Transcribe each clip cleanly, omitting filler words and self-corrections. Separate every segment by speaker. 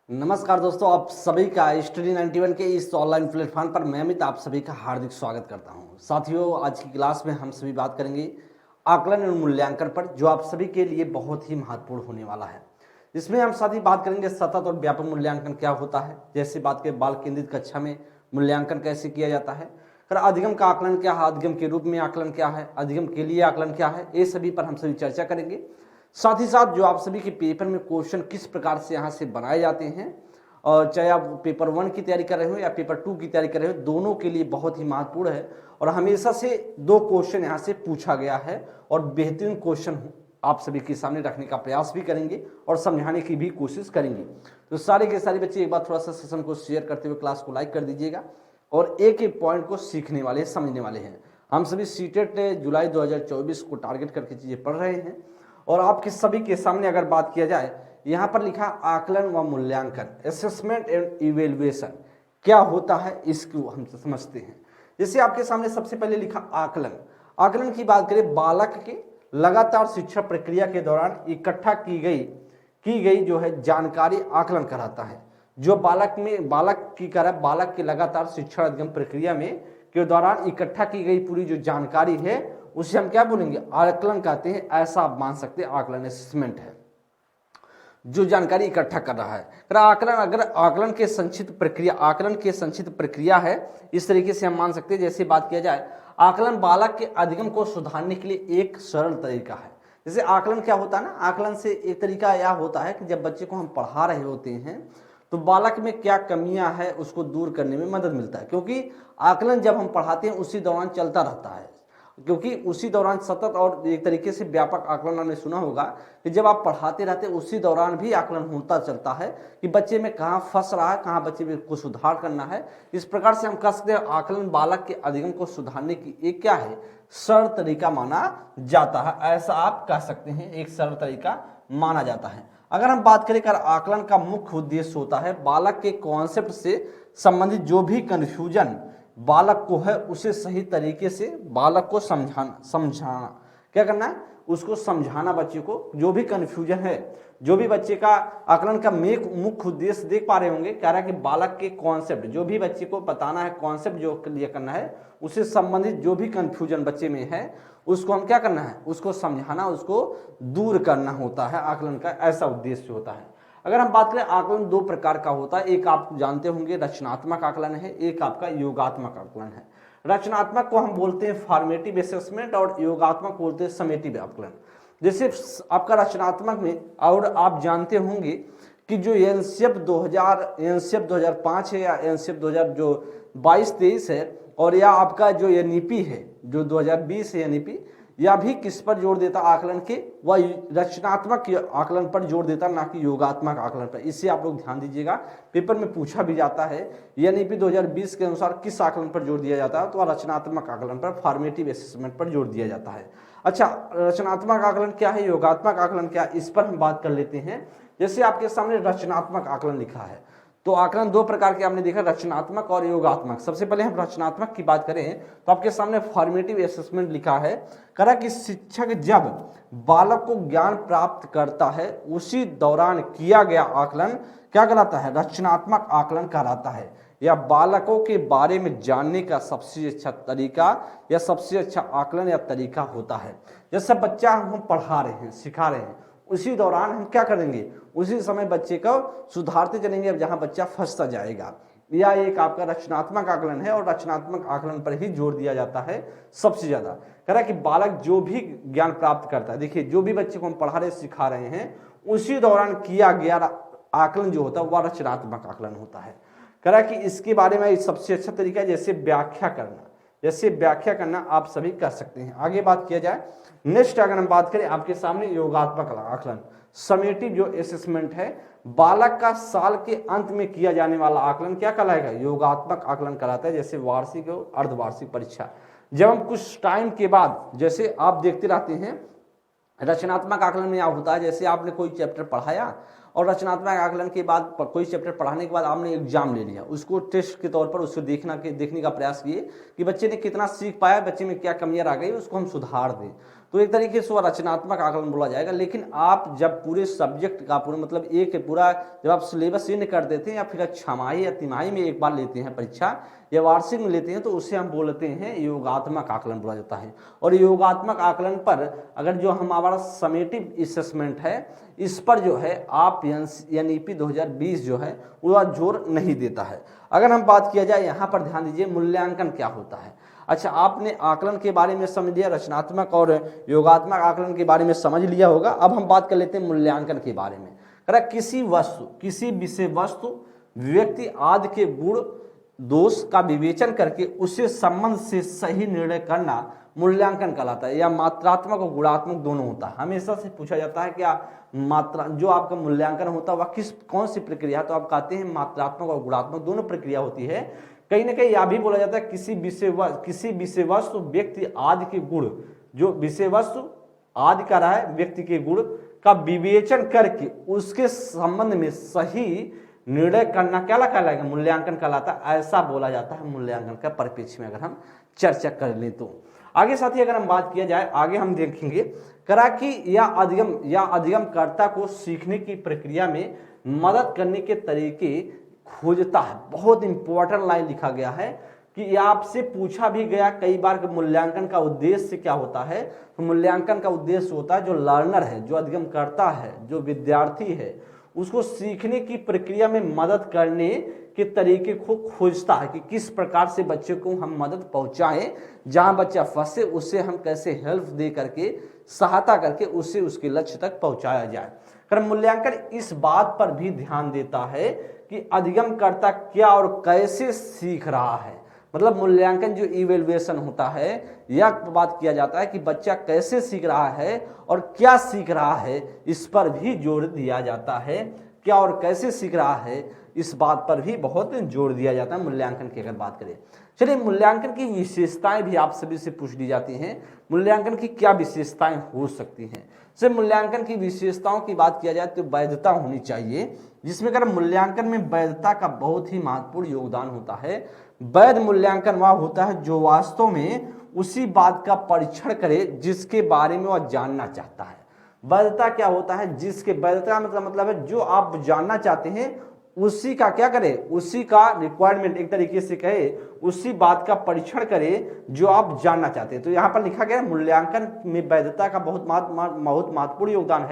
Speaker 1: नमस्कार दोस्तों, आप सभी का स्टडी 91 के इस ऑनलाइन प्लेटफॉर्म पर मैं अमित आप सभी का हार्दिक स्वागत करता हूं। साथियों, आज की क्लास में हम सभी बात करेंगे आकलन और मूल्यांकन पर, जो आप सभी के लिए बहुत ही महत्वपूर्ण होने वाला है। इसमें हम साथ ही बात करेंगे सतत और व्यापक मूल्यांकन क्या होता है, जैसे बात करें बाल केंद्रित कक्षा में मूल्यांकन कैसे किया जाता है, फिर अधिगम का आकलन क्या है, अधिगम के रूप में आकलन क्या है, अधिगम के लिए आकलन क्या है, ये सभी पर हम सभी चर्चा करेंगे। साथ ही साथ जो आप सभी के पेपर में क्वेश्चन किस प्रकार से यहाँ से बनाए जाते हैं, और चाहे आप पेपर 1 की तैयारी कर रहे हो या पेपर 2 की तैयारी कर रहे हो, दोनों के लिए बहुत ही महत्वपूर्ण है। और हमेशा से 2 क्वेश्चन यहाँ से पूछा गया है और बेहतरीन क्वेश्चन आप सभी के सामने रखने का प्रयास भी करेंगे और समझाने की भी कोशिश करेंगे। तो सारे के सारे बच्चे एक बार थोड़ा सा सेशन को शेयर करते हुए क्लास को लाइक कर दीजिएगा और एक एक पॉइंट को सीखने वाले समझने वाले हैं। हम सभी सीटेट जुलाई 2024 को टारगेट करके चीज़ें पढ़ रहे हैं और आपके सभी के सामने अगर बात किया जाए, यहाँ पर लिखा आकलन व मूल्यांकन, असेसमेंट एंड इवेल्युएशन क्या होता है, इसको हम समझते हैं। जैसे आपके सामने सबसे पहले लिखा आकलन। आकलन की बात करें, बालक के लगातार शिक्षा प्रक्रिया के दौरान इकट्ठा की गई जो है जानकारी आकलन कहलाता है। जो बालक के लगातार शिक्षा अधिगम प्रक्रिया में के दौरान इकट्ठा की गई पूरी जो जानकारी है, उसे हम क्या बोलेंगे, आकलन कहते हैं। ऐसा आप मान सकते हैं, आकलन असेसमेंट है जो जानकारी इकट्ठा कर रहा है। अगर आकलन के संक्षिप्त प्रक्रिया है, इस तरीके से हम मान सकते हैं। जैसे बात किया जाए, आकलन बालक के अधिगम को सुधारने के लिए एक सरल तरीका है। जैसे आकलन क्या होता है ना, आकलन से एक तरीका यह होता है कि जब बच्चे को हम पढ़ा रहे होते हैं तो बालक में क्या कमियां है उसको दूर करने में मदद मिलता है, क्योंकि आकलन जब हम पढ़ाते हैं उसी दौरान चलता रहता है। क्योंकि उसी दौरान सतत और एक तरीके से व्यापक आकलन आपने सुना होगा कि जब आप पढ़ाते रहते हैं उसी दौरान भी आकलन होता चलता है कि बच्चे में कहाँ फंस रहा है, कहाँ बच्चे में को सुधार करना है। इस प्रकार से हम कह सकते हैं आकलन बालक के अधिगम को सुधारने की एक क्या है, सरल तरीका माना जाता है। ऐसा आप कह सकते हैं, एक सरल तरीका माना जाता है। अगर हम बात करें कर आकलन का मुख्य उद्देश्य होता है बालक के कॉन्सेप्ट से संबंधित जो भी कन्फ्यूजन बालक को है उसे सही तरीके से बालक को समझाना क्या करना है, उसको समझाना। बच्चे को जो भी कन्फ्यूजन है, जो भी बच्चे का आकलन का मुख्य उद्देश्य देख पा रहे होंगे, कह रहा है कि बालक के कॉन्सेप्ट जो भी बच्चे को बताना है, कॉन्सेप्ट जो क्लियर करना है, उससे संबंधित जो भी कन्फ्यूजन बच्चे में है उसको हम क्या करना है, उसको समझाना, उसको दूर करना होता है। आकलन का ऐसा उद्देश्य होता है। अगर हम बात करें, आकलन 2 प्रकार का होता है। एक आप जानते होंगे रचनात्मक आकलन है, एक आपका योगात्मक आकलन है। रचनात्मक को हम बोलते हैं फॉर्मेटिव असेसमेंट और योगात्मक बोलते हैं समेटिव आकलन। जैसे आपका रचनात्मक में, और आप जानते होंगे कि जो एनसीएफ 2005 है या एनसीएफ 2022-23 है, और या आपका जो एनईपी है जो 2020 है एनईपी, या भी किस पर जोर देता आकलन के, वह रचनात्मक आकलन पर जोर देता, ना कि योगात्मक आकलन पर। इससे आप लोग ध्यान दीजिएगा, पेपर में पूछा भी जाता है एनईपी 2020 के अनुसार किस आकलन पर जोर दिया जाता है, तो रचनात्मक आकलन पर, फॉर्मेटिव असेसमेंट पर जोर दिया जाता है। अच्छा, रचनात्मक आकलन क्या है, योगात्मक आकलन क्या है, इस पर हम बात कर लेते हैं। जैसे आपके सामने रचनात्मक आकलन लिखा है, तो आकलन 2 प्रकार के आपने देखा, रचनात्मक और योगात्मक। सबसे पहले हम रचनात्मक की बात करें तो आपके सामने फॉर्मेटिव असेसमेंट लिखा है। करा कि शिक्षक जब बालक को ज्ञान प्राप्त करता है उसी दौरान किया गया आकलन क्या कहलाता है, रचनात्मक आकलन कहलाता है। या बालकों के बारे में जानने का सबसे अच्छा तरीका या सबसे अच्छा आकलन या तरीका होता है। जैसे बच्चा हम पढ़ा रहे हैं, सिखा रहे हैं, उसी दौरान हम क्या करेंगे, उसी समय बच्चे को सुधारते चलेंगे, अब जहां बच्चा फंसता जाएगा। यह एक आपका रचनात्मक आकलन है और रचनात्मक आकलन पर ही जोर दिया जाता है सबसे ज्यादा। कह रहा है कि बालक जो भी ज्ञान प्राप्त करता है, देखिए जो भी बच्चे को हम पढ़ा रहे सिखा रहे हैं उसी दौरान किया गया आकलन जो होता है वह रचनात्मक आकलन होता है। कह रहा है कि इसके बारे में सबसे अच्छा तरीका है जैसे व्याख्या करना आप सभी कर सकते हैं। आगे बात किया जाए, नेक्स्ट अगर हम बात करें, आपके सामने योगात्मक आकलन, समेटिव जो असेसमेंट है, बालक का साल के अंत में किया जाने वाला आकलन क्या कहलाएगा, योगात्मक आकलन कहलाता है। जैसे वार्षिक और अर्धवार्षिक परीक्षा, जब हम कुछ टाइम के बाद, जैसे आप देखते रहते हैं, रचनात्मक आकलन में क्या होता है, जैसे आपने कोई चैप्टर पढ़ाया और रचनात्मक आकलन के बाद कोई चैप्टर पढ़ाने के बाद आपने एग्जाम ले लिया, उसको टेस्ट के तौर पर उसको देखने का प्रयास किए कि बच्चे ने कितना सीख पाया, बच्चे में क्या कमियां आ गई, उसको हम सुधार दें। तो एक तरीके से वह रचनात्मक आकलन बोला जाएगा। लेकिन आप जब पूरे सब्जेक्ट का पूरा मतलब एक पूरा जब आप सिलेबस इन कर देते हैं या फिर छमाही या तिमाही में एक बार लेते हैं परीक्षा या वार्षिक में लेते हैं, तो उसे हम बोलते हैं योगात्मक आकलन बोला जाता है। और योगात्मक आकलन पर अगर जो हमारा समेटिव असेसमेंट है इस पर जो है आप NEP 2020 जो है वह जोर नहीं देता है। अगर हम बात किया जाए यहाँ पर ध्यान दीजिए मूल्यांकन क्या होता है। अच्छा, आपने आकलन के बारे में समझ लिया, रचनात्मक और योगात्मक आकलन के बारे में समझ लिया होगा। अब हम बात कर लेते हैं मूल्यांकन के बारे में। किसी वस्तु, किसी विषय वस्तु, व्यक्ति आदि के गुण दोष का विवेचन करके उससे संबंध से सही निर्णय करना मूल्यांकन कहलाता है। या मात्रात्मक और गुणात्मक दोनों होता है। हमेशा से पूछा जाता है क्या मात्रा जो आपका मूल्यांकन होता है वह कौन सी प्रक्रिया, तो आप कहते हैं मात्रात्मक और गुणात्मक दोनों प्रक्रिया होती है। कहीं ना कहीं यह भी बोला जाता है किसी विषय वस्तु व्यक्ति आदि के गुण, जो विषय वस्तु आदि का रहा है व्यक्ति के गुण का विवेचन करके उसके संबंध में सही निर्णय करना क्या कहलाएगा, मूल्यांकन कहलाता है। ऐसा बोला जाता है मूल्यांकन का परिप्रेक्ष्य में अगर हम चर्चा कर लें तो। आगे साथ ही अगर हम बात किया जाए, आगे हम देखेंगे कि या अधिगमकर्ता को सीखने की प्रक्रिया में मदद करने के तरीके खोजता है। बहुत इंपॉर्टेंट लाइन लिखा गया है कि आपसे पूछा भी गया कई बार कि मूल्यांकन का उद्देश्य क्या होता है। तो मूल्यांकन का उद्देश्य होता है जो लर्नर है, जो अधिगमकर्ता है, जो विद्यार्थी है, उसको सीखने की प्रक्रिया में मदद करने के तरीके को खोजता है कि किस प्रकार से बच्चे को हम मदद पहुंचाएं, जहां बच्चा फंसे उसे हम कैसे हेल्प दे करके सहायता करके उसे उसके लक्ष्य तक पहुंचाया जाए। मूल्यांकन इस बात पर भी ध्यान देता है कि अधिगमकर्ता क्या और कैसे सीख रहा है। मतलब मूल्यांकन जो इवैल्यूएशन होता है यह बात किया जाता है कि बच्चा कैसे सीख रहा है और क्या सीख रहा है, इस पर भी जोर दिया जाता है। क्या और कैसे सीख रहा है इस बात पर भी बहुत जोर दिया जाता है मूल्यांकन की अगर बात करें। चलिए, मूल्यांकन की विशेषताएं भी आप सभी से पूछ ली जाती हैं। मूल्यांकन की क्या विशेषताएं हो सकती हैं। सिर्फ मूल्यांकन की विशेषताओं की बात किया जाए तो वैधता होनी चाहिए, जिसमें अगर मूल्यांकन में वैधता का बहुत ही महत्वपूर्ण योगदान होता है। वैध मूल्यांकन वह होता है जो वास्तव में उसी बात का परीक्षण करे जिसके बारे में वह जानना चाहता है। वैधता क्या होता है, जिसके वैधता मतलब है जो आप जानना चाहते हैं उसी का क्या करे, उसी का रिक्वायरमेंट एक तरीके से कहे, उसी बात का परीक्षण करे जो आप जानना चाहते हैं। तो यहाँ पर लिखा गया है मूल्यांकन में वैधता का बहुत महत्वपूर्ण योगदान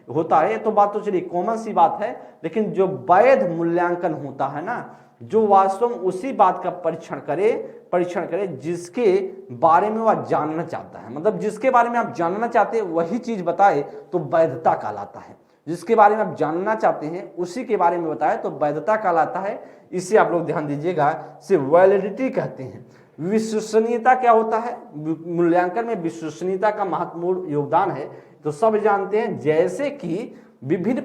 Speaker 1: होता है। तो बात तो चलिए कॉमन सी बात है, लेकिन जो वैध मूल्यांकन होता है ना, जो वास्तव में उसी बात का परीक्षण करे जिसके बारे में वह जानना चाहता है। मतलब जिसके बारे में आप जानना चाहते हैं वही चीज बताए तो वैधता कहलाता है। जिसके बारे में आप जानना चाहते हैं उसी के बारे में बताए तो वैधता कहलाता है। इसे आप लोग ध्यान दीजिएगा, इसे वैलिडिटी कहते हैं। विश्वसनीयता क्या होता है, मूल्यांकन में विश्वसनीयता का महत्वपूर्ण योगदान है। तो सब जानते हैं जैसे कि विभिन्न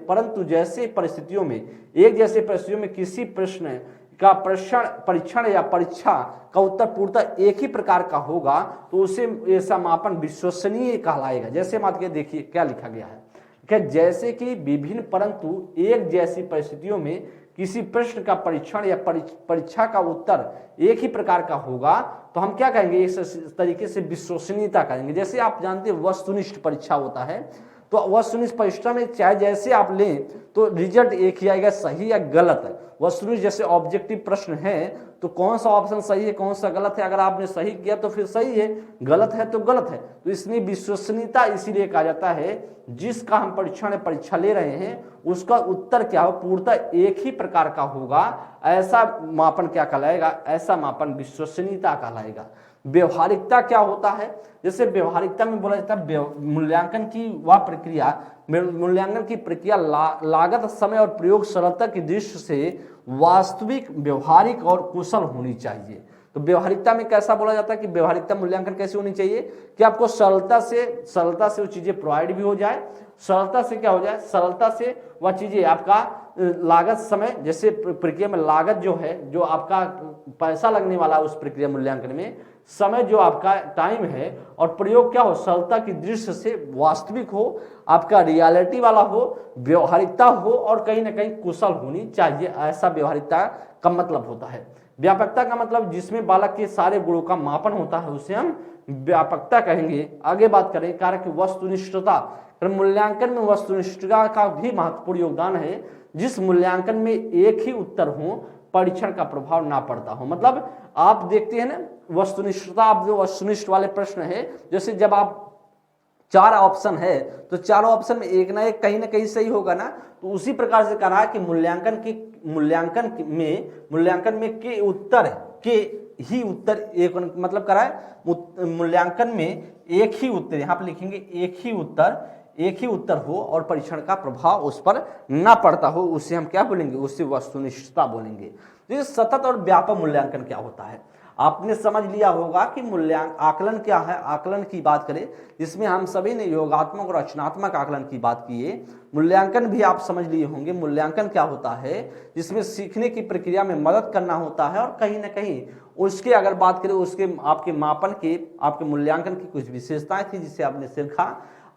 Speaker 1: परंतु जैसे परिस्थितियों में, एक जैसे परिस्थितियों में किसी प्रश्न का परीक्षण या परीक्षा का उत्तर पूर्णतः एक ही प्रकार का होगा तो उसे ऐसा मापन विश्वसनीय कहलाएगा। जैसे बात के देखिए क्या लिखा गया है कि जैसे कि विभिन्न परंतु एक जैसी परिस्थितियों में किसी प्रश्न का परीक्षण या परीक्षा का उत्तर एक ही प्रकार का होगा तो हम क्या कहेंगे, इस तरीके से विश्वसनीयता कहेंगे। जैसे आप जानते हैं वस्तुनिष्ठ परीक्षा होता है, तो वस्तुनिष्ठ परीक्षा में चाहे जैसे आप लें तो रिजल्ट एक ही आएगा, सही या गलत है। वस्तुनिष्ठ जैसे ऑब्जेक्टिव प्रश्न है तो कौन सा ऑप्शन सही है कौन सा गलत है, अगर आपने सही किया तो फिर सही है, गलत है तो गलत है। तो इसलिए विश्वसनीयता इसीलिए कहा जाता है जिसका हम परीक्षा ले रहे हैं उसका उत्तर क्या हो, पूर्णतः एक ही प्रकार का होगा, ऐसा मापन क्या कहलाएगा, ऐसा मापन विश्वसनीयता कहलाएगा। व्यवहारिकता क्या होता है, जैसे व्यवहारिकता में बोला जाता है मूल्यांकन की वह प्रक्रिया, मूल्यांकन की प्रक्रिया लागत, समय और प्रयोग सरलता की दृष्टि से वास्तविक, व्यवहारिक और कुशल होनी चाहिए। तो व्यवहारिकता में कैसा बोला जाता है कि व्यवहारिकता मूल्यांकन कैसे होनी चाहिए कि आपको सरलता से वो चीजें प्रोवाइड भी हो जाए, सरलता से क्या हो जाए, सरलता से वह चीजें आपका लागत, समय, जैसे प्रक्रिया में लागत जो है, जो आपका पैसा लगने वाला उस प्रक्रिया मूल्यांकन में, समय जो आपका टाइम है और प्रयोग क्या हो, सरलता की दृष्टि से वास्तविक हो, आपका रियलिटी वाला हो, व्यवहारिकता हो और कहीं ना कहीं कुशल होनी चाहिए। ऐसा व्यवहारिकता का मतलब होता है। व्यापकता का मतलब जिसमें बालक के सारे गुणों का मापन होता है उसे हम व्यापकता कहेंगे। आगे बात करें कारक वस्तुनिष्ठता। मूल्यांकन में वस्तुनिष्ठता का भी महत्वपूर्ण योगदान है। जिस मूल्यांकन में एक ही उत्तर हो, परीक्षण का प्रभाव ना पड़ता हो। मतलब आप देखते हैं ना वस्तुनिष्ठता, आप जो वस्तुनिष्ठ वाले प्रश्न है, जैसे जब आप 4 ऑप्शन है तो चारों ऑप्शन में एक ना एक कहीं ना कहीं सही होगा ना, तो उसी प्रकार से कहा कि मूल्यांकन में के उत्तर के ही उत्तर एक, मतलब करा है मूल्यांकन में एक ही उत्तर, यहां पर लिखेंगे एक ही उत्तर हो और परीक्षण का प्रभाव उस पर ना पड़ता हो, उसे हम क्या बोलेंगे, उससे वस्तुनिष्ठता बोलेंगे। तो सतत और व्यापक मूल्यांकन क्या होता है, आपने समझ लिया होगा कि आकलन क्या है। आकलन की बात करें जिसमें हम सभी ने योगात्मक और रचनात्मक आकलन की बात की है। मूल्यांकन भी आप समझ लिए होंगे। मूल्यांकन क्या होता है, जिसमें सीखने की प्रक्रिया में मदद करना होता है और कहीं ना कहीं उसके अगर बात करें उसके आपके मापन के, आपके मूल्यांकन की कुछ विशेषताएं थी जिसे आपने सीखा।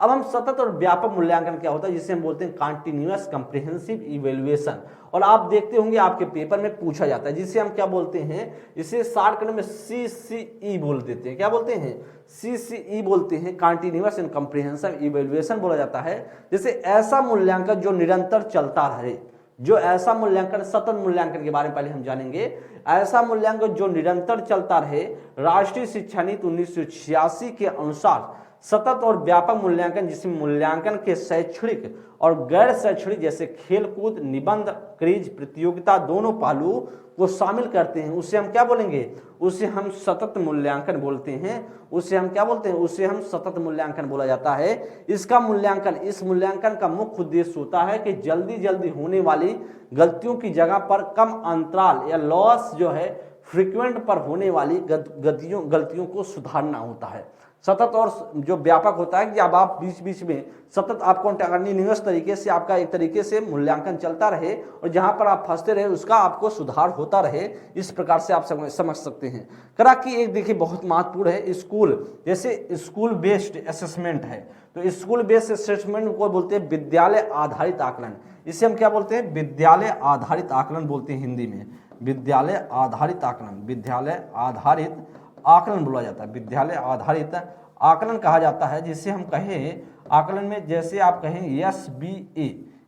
Speaker 1: अब हम सतत और व्यापक मूल्यांकन क्या होता है, जिसे हम बोलते हैं कॉन्टिन्यूअस कंप्रिहेंसिव इवेल्युएशन। और आप देखते होंगे आपके पेपर में पूछा जाता है, जिसे हम क्या बोलते हैं, इसे शॉर्टकट में CCE बोल देते हैं। क्या बोलते हैं, CCE बोलते हैं, कॉन्टिन्यूअस एंड कंप्रिहेंसिव इवेल्युएशन बोला जाता है। जैसे ऐसा मूल्यांकन जो निरंतर चलता रहे, जो ऐसा मूल्यांकन, सतत मूल्यांकन के बारे में पहले हम जानेंगे। ऐसा मूल्यांकन जो निरंतर चलता रहे, राष्ट्रीय शिक्षा नीति 1986 के अनुसार सतत और व्यापक मूल्यांकन, जिसमें मूल्यांकन के शैक्षणिक और गैर शैक्षणिक जैसे खेलकूद, निबंध, क्विज प्रतियोगिता दोनों पहलू को शामिल करते हैं, उसे हम क्या बोलेंगे, उसे हम सतत मूल्यांकन बोलते हैं। उसे हम क्या बोलते हैं, उसे हम सतत मूल्यांकन बोला जाता है। इसका मूल्यांकन, इस मूल्यांकन का मुख्य उद्देश्य होता है कि जल्दी जल्दी होने वाली गलतियों की जगह पर कम अंतराल या लॉस जो है फ्रीक्वेंट पर होने वाली गलतियों को सुधारना होता है। सतत और जो व्यापक होता है कि अब आप बीच बीच में सतत आपको कंटिन्यूअस तरीके से आपका एक तरीके से मूल्यांकन चलता रहे और जहां पर आप फंसते रहे उसका आपको सुधार होता रहे। इस प्रकार से आप समझ सकते हैं। करा कि एक देखिए बहुत महत्वपूर्ण है, स्कूल, जैसे स्कूल बेस्ड असेसमेंट है, तो स्कूल बेस्ड असेसमेंट को बोलते हैं विद्यालय आधारित आकलन। इसे हम क्या बोलते हैं, विद्यालय आधारित आकलन बोलते हैं हिंदी में। विद्यालय आधारित आकलन, विद्यालय आधारित आकलन बोला जाता है, विद्यालय आधारित आकलन कहा जाता है। जिसे हम कहें आकलन में, जैसे आप कहें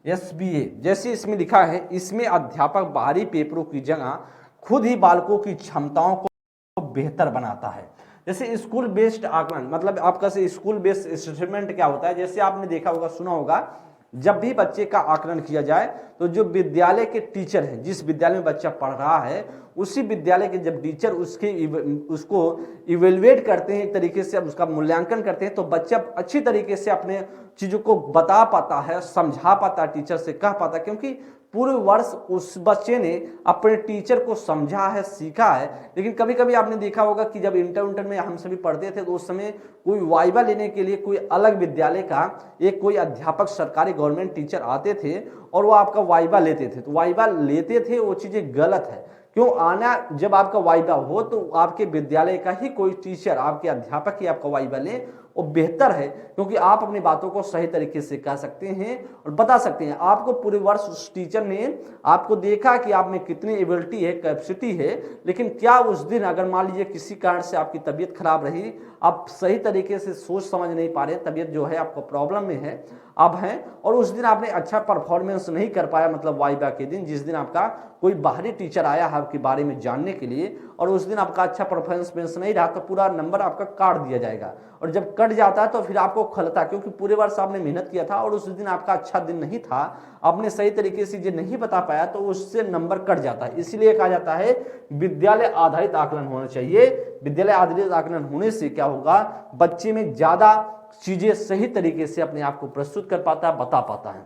Speaker 1: SBA, जैसे इसमें लिखा है, इसमें अध्यापक बाहरी पेपरों की जगह खुद ही बालकों की क्षमताओं को बेहतर बनाता है। जैसे स्कूल बेस्ड आकलन, मतलब आपका से स्कूल बेस्ड असेसमेंट क्या होता है, जैसे आपने देखा होगा, सुना होगा, जब भी बच्चे का आकलन किया जाए तो जो विद्यालय के टीचर हैं, जिस विद्यालय में बच्चा पढ़ रहा है, उसी विद्यालय के जब टीचर उसको इवेल्युएट करते हैं, एक तरीके से अब उसका मूल्यांकन करते हैं, तो बच्चा अच्छी तरीके से अपने चीजों को बता पाता है, समझा पाता है, टीचर से कह पाता है, क्योंकि पूरे वर्ष उस बच्चे ने अपने टीचर को समझा है, सीखा है। लेकिन कभी कभी आपने देखा होगा कि जब इंटर में हम सभी पढ़ते थे तो उस समय कोई वाइवा लेने के लिए कोई अलग विद्यालय का एक कोई अध्यापक, सरकारी गवर्नमेंट टीचर आते थे और वो आपका वाइवा लेते थे। तो वाइवा लेते थे, वो चीजें गलत है। क्यों आना, जब आपका वाइवा हो तो आपके विद्यालय का ही कोई टीचर, आपके अध्यापक ही आपका वाइवा ले, वो बेहतर है, क्योंकि आप अपनी बातों को सही तरीके से कह सकते हैं और बता सकते हैं। आपको पूरे वर्ष उस टीचर ने आपको देखा कि आप में कितनी एबिलिटी है, कैपेसिटी है, लेकिन क्या उस दिन अगर मान लीजिए किसी कारण से आपकी तबीयत खराब रही, आप सही तरीके से सोच समझ नहीं पा रहे, तबीयत जो है आपको प्रॉब्लम में है, अब हैं, और उस दिन आपने अच्छा परफॉर्मेंस नहीं कर पाया, मतलब वाइवा के दिन, जिस दिन आपका कोई बाहरी टीचर आया है आपके बारे में जानने के लिए, और उस दिन आपका अच्छा परफॉर्मेंस नहीं रहा, तो पूरा नंबर आपका काट दिया जाएगा। और जब कट जाता है तो फिर आपको खलता, क्योंकि पूरे वर्ष आपने मेहनत किया था और उस दिन आपका अच्छा दिन नहीं था, आपने सही तरीके से जो नहीं बता पाया, तो उससे नंबर कट जाता है। इसलिए कहा जाता है विद्यालय आधारित आकलन होना चाहिए। विद्यालय आधारित आकलन होने से क्या होगा, बच्चे में ज्यादा चीजें सही तरीके से अपने आप को प्रस्तुत कर पाता है, बता पाता है।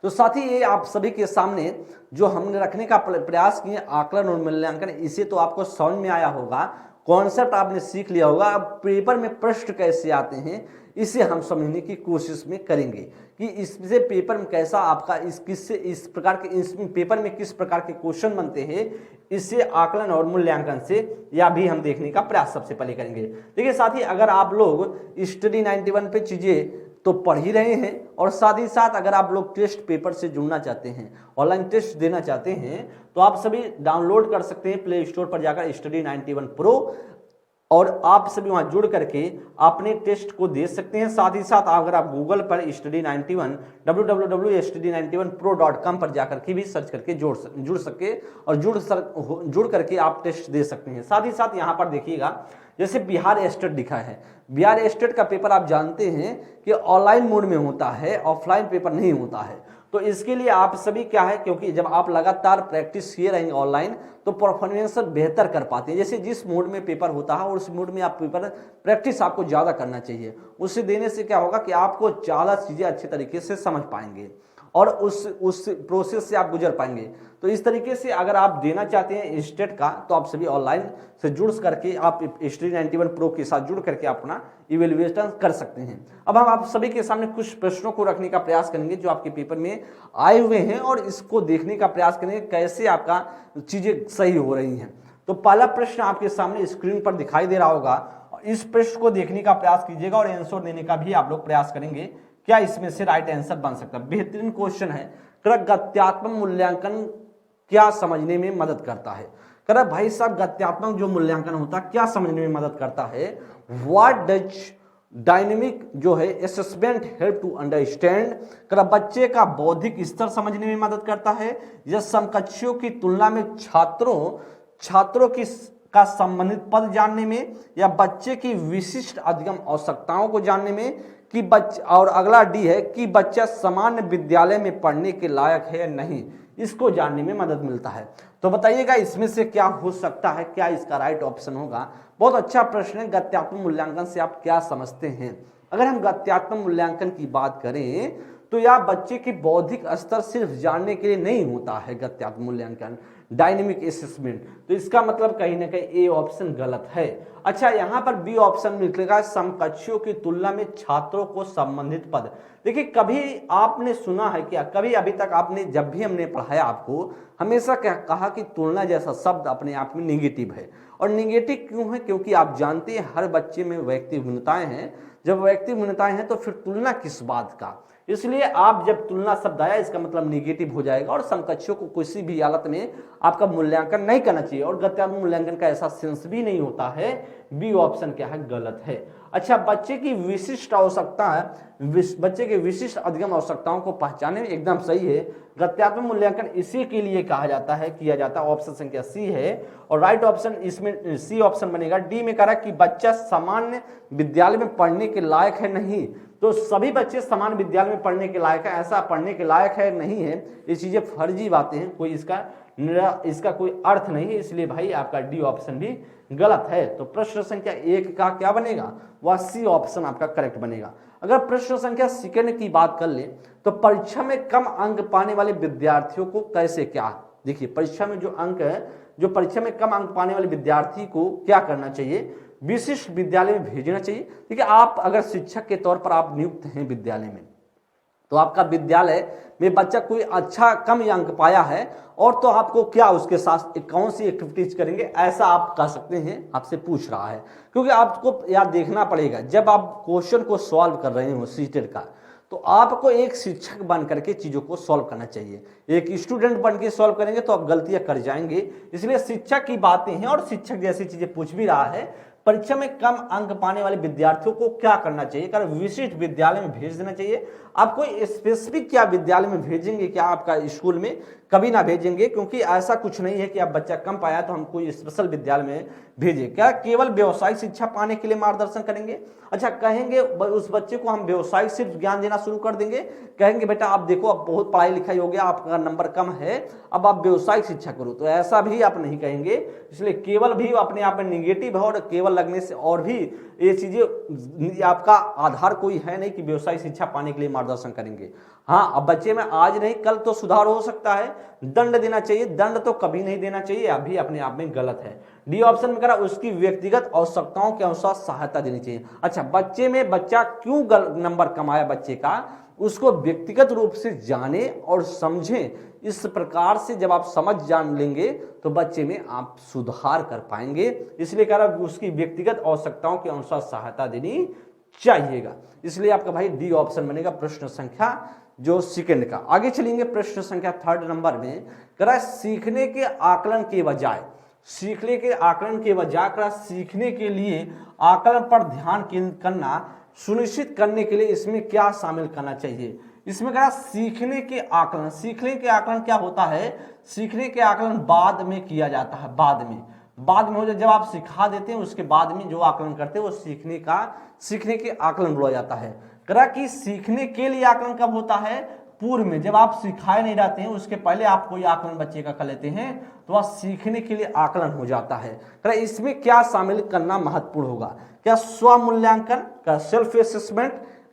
Speaker 1: तो साथ ही ये आप सभी के सामने जो हमने रखने का प्रयास किए आकलन और मूल्यांकन, इसे तो आपको समझ में आया होगा, कॉन्सेप्ट आपने सीख लिया होगा। अब पेपर में प्रश्न कैसे आते हैं इसे हम समझने की कोशिश में करेंगे कि इससे पेपर में कैसा आपका इस प्रकार के इस पेपर में किस प्रकार के क्वेश्चन बनते हैं, इससे आकलन और मूल्यांकन से या भी हम देखने का प्रयास सबसे पहले करेंगे। देखिए साथ ही अगर आप लोग स्टडी 91 पे चीजें तो पढ़ ही रहे हैं और साथ ही साथ अगर आप लोग टेस्ट पेपर से जुड़ना चाहते हैं, ऑनलाइन टेस्ट देना चाहते हैं, तो आप सभी डाउनलोड कर सकते हैं प्ले स्टोर पर जाकर स्टडी 91 प्रो और आप सभी वहां जुड़ करके अपने टेस्ट को दे सकते हैं। साथ ही साथ अगर आप गूगल पर स्टडी 91 www.study91pro.com पर जाकर के भी सर्च करके जुड़ सके और जुड़ करके आप टेस्ट दे सकते हैं। साथ ही साथ यहाँ पर देखिएगा जैसे बिहार स्टेट दिखा है, बिहार स्टेट का पेपर आप जानते हैं कि ऑनलाइन मोड में होता है, ऑफलाइन पेपर नहीं होता है। तो इसके लिए आप सभी क्या है, क्योंकि जब आप लगातार प्रैक्टिस किए रहेंगे ऑनलाइन तो परफॉर्मेंस बेहतर कर पाते हैं। जैसे जिस मोड में पेपर होता है और उस मोड में आप पेपर प्रैक्टिस आपको ज़्यादा करना चाहिए, उससे देने से क्या होगा कि आपको ज़्यादा चीज़ें अच्छे तरीके से समझ पाएंगे और उस प्रोसेस से आप गुजर पाएंगे। तो इस तरीके से अगर आप देना चाहते हैं स्टेट का तो आप सभी ऑनलाइन से जुड़ करके आप स्टडी 91 प्रो के साथ जुड़ करके अपना इवेल्युएशन कर सकते हैं। अब हम आप सभी के सामने कुछ प्रश्नों को रखने का प्रयास करेंगे जो आपके पेपर में आए हुए हैं और इसको देखने का प्रयास करेंगे कैसे आपका चीजें सही हो रही हैं। तो पहला प्रश्न आपके सामने स्क्रीन पर दिखाई दे रहा होगा, इस प्रश्न को देखने का प्रयास कीजिएगा और आंसर देने का भी आप लोग प्रयास करेंगे। क्या इसमें से राइट आंसर बन सकता है? बेहतरीन क्वेश्चन है। गत्यात्मक मूल्यांकन क्या समझने में मदद करता है? कह भाई साहब गत्यात्मक जो मूल्यांकन होता है क्या समझने में मदद करता है? व्हाट डज डायनेमिक जो है असेसमेंट हेल्प टू अंडरस्टैंड? कह बच्चे का बौद्धिक स्तर समझने में मदद करता है या समकक्षियों की तुलना में छात्रों की का संबंधित पद जानने में या बच्चे की विशिष्ट अधिगम आवश्यकताओं को जानने में कि और अगला डी है कि बच्चा सामान्य विद्यालय में पढ़ने के लायक है या नहीं, इसको जानने में मदद मिलता है। तो बताइएगा इसमें से क्या हो सकता है, क्या इसका राइट ऑप्शन होगा? बहुत अच्छा प्रश्न है। गत्यात्मक मूल्यांकन से आप क्या समझते हैं? अगर हम गत्यात्मक मूल्यांकन की बात करें तो यह बच्चे की बौद्धिक स्तर सिर्फ जानने के लिए नहीं होता है गत्यात्मक मूल्यांकन, डायनेमिक असेसमेंट। तो इसका मतलब कहीं ना कहीं ए ऑप्शन गलत है। अच्छा यहाँ पर बी ऑप्शन निकलेगा समकक्षियों की तुलना में छात्रों को संबंधित पद। देखिए कभी आपने सुना है क्या, कभी अभी तक आपने जब भी हमने पढ़ाया आपको हमेशा क्या कहा कि तुलना जैसा शब्द अपने आप में निगेटिव है। और निगेटिव क्यों है? क्योंकि आप जानते हैं हर बच्चे में व्यक्तिगत भिन्नताएं हैं। जब व्यक्तिगत भिन्नताएं हैं तो फिर तुलना किस बात का? इसलिए आप जब तुलना शब्द आया इसका मतलब निगेटिव हो जाएगा और समकक्षों को किसी भी हालत में आपका मूल्यांकन नहीं करना चाहिए और गत्यात्मक मूल्यांकन का ऐसा सेंस भी नहीं होता है। बी ऑप्शन क्या है? गलत है। अच्छा बच्चे की विशिष्ट आवश्यकता बच्चे के विशिष्ट अधिगम आवश्यकताओं को पहचानने में एकदम सही है। गत्यात्मक मूल्यांकन इसी के लिए कहा जाता है, किया जाता है। ऑप्शन संख्या सी है और राइट ऑप्शन इसमें सी ऑप्शन बनेगा। डी में कह रहा है कि बच्चा सामान्य विद्यालय में पढ़ने के लायक है नहीं। तो सभी बच्चे समान विद्यालय में पढ़ने के लायक है, ऐसा पढ़ने के लायक है नहीं है, ये चीजें फर्जी बातें हैं, कोई इसका कोई अर्थ नहीं है। इसलिए भाई आपका डी ऑप्शन भी गलत है। तो प्रश्न संख्या 1 का क्या बनेगा? वह सी ऑप्शन आपका करेक्ट बनेगा। अगर प्रश्न संख्या सेकंड की बात कर ले तो परीक्षा में कम अंक पाने वाले विद्यार्थियों को कैसे क्या, देखिए परीक्षा में जो अंक है, जो परीक्षा में कम अंक पाने वाले विद्यार्थी को क्या करना चाहिए? विशिष्ट विद्यालय में भेजना चाहिए। देखिए आप अगर शिक्षक के तौर पर आप नियुक्त हैं विद्यालय में तो आपका विद्यालय में बच्चा कोई अच्छा कम अंक पाया है और तो आपको क्या उसके साथ कौन सी एक्टिविटीज करेंगे ऐसा आप कह सकते हैं, आपसे पूछ रहा है। क्योंकि आपको यार देखना पड़ेगा जब आप क्वेश्चन को सॉल्व कर रहे हो सीटेट का तो आपको एक शिक्षक बन करके चीज़ों को सॉल्व करना चाहिए। एक स्टूडेंट बन के सॉल्व करेंगे तो आप गलतियां कर जाएंगे। इसलिए शिक्षक की बातें हैं और शिक्षक जैसी चीजें पूछ भी रहा है। परीक्षा में कम अंक पाने वाले विद्यार्थियों को क्या करना चाहिए? कारण विशिष्ट विद्यालय में भेज देना चाहिए। आप कोई स्पेसिफिक क्या विद्यालय में भेजेंगे क्या आपका स्कूल में? कभी ना भेजेंगे, क्योंकि ऐसा कुछ नहीं है कि आप बच्चा कम पाया तो हम कोई स्पेशल विद्यालय में भेजे। क्या केवल व्यवसायिक शिक्षा पाने के लिए मार्गदर्शन करेंगे? अच्छा कहेंगे उस बच्चे को हम व्यवसायिक सिर्फ ज्ञान देना शुरू कर देंगे, कहेंगे बेटा आप देखो अब बहुत पढ़ाई लिखाई हो गया, आपका नंबर कम है, अब आप व्यवसायिक शिक्षा करो, तो ऐसा भी आप नहीं कहेंगे। इसलिए केवल भी अपने आप में निगेटिव है और केवल टेबल लगने से और भी ये चीजें, आपका आधार कोई है नहीं कि व्यवसायिक शिक्षा पाने के लिए मार्गदर्शन करेंगे। हाँ, अब बच्चे में आज नहीं कल तो सुधार हो सकता है, दंड देना चाहिए, दंड तो कभी नहीं देना चाहिए, अभी अपने आप में गलत है। डी ऑप्शन में करा उसकी व्यक्तिगत आवश्यकताओं के अनुसार सहायता देनी चाहिए। अच्छा, बच्चे में बच्चा क्यों नंबर कमाया बच्चे का, उसको व्यक्तिगत रूप से जाने और समझें। इस प्रकार से जब आप समझ जान लेंगे तो बच्चे में आप सुधार कर पाएंगे, इसलिए कह रहा उसकी व्यक्तिगत आवश्यकताओं के अनुसार सहायता देनी चाहिएगा। इसलिए आपका भाई डी ऑप्शन बनेगा प्रश्न संख्या जो सेकंड का। आगे चलेंगे प्रश्न संख्या थर्ड नंबर में, करा सीखने के आकलन के बजाय, सीखने के आकलन के बजाय करा सीखने के लिए आकलन पर ध्यान केंद्रित करना सुनिश्चित करने के लिए इसमें क्या शामिल करना चाहिए। इसमें कहा सीखने के आकलन, सीखने के आकलन क्या होता है, सीखने के आकलन बाद में किया जाता है, बाद में हो जाए, जब आप सिखा देते हैं उसके बाद में जो आकलन करते हैं वो सीखने के आकलन बोला जाता है। करा कि सीखने के लिए आकलन कब होता है, पूर्व में, जब आप सिखाए नहीं जाते हैं उसके पहले आप कोई आकलन बच्चे का कर लेते हैं तो वह सीखने के लिए आकलन हो जाता है। करा इसमें क्या शामिल करना महत्वपूर्ण होगा, क्या स्व मूल्यांकन, क्या सेल्फ असेसमेंट,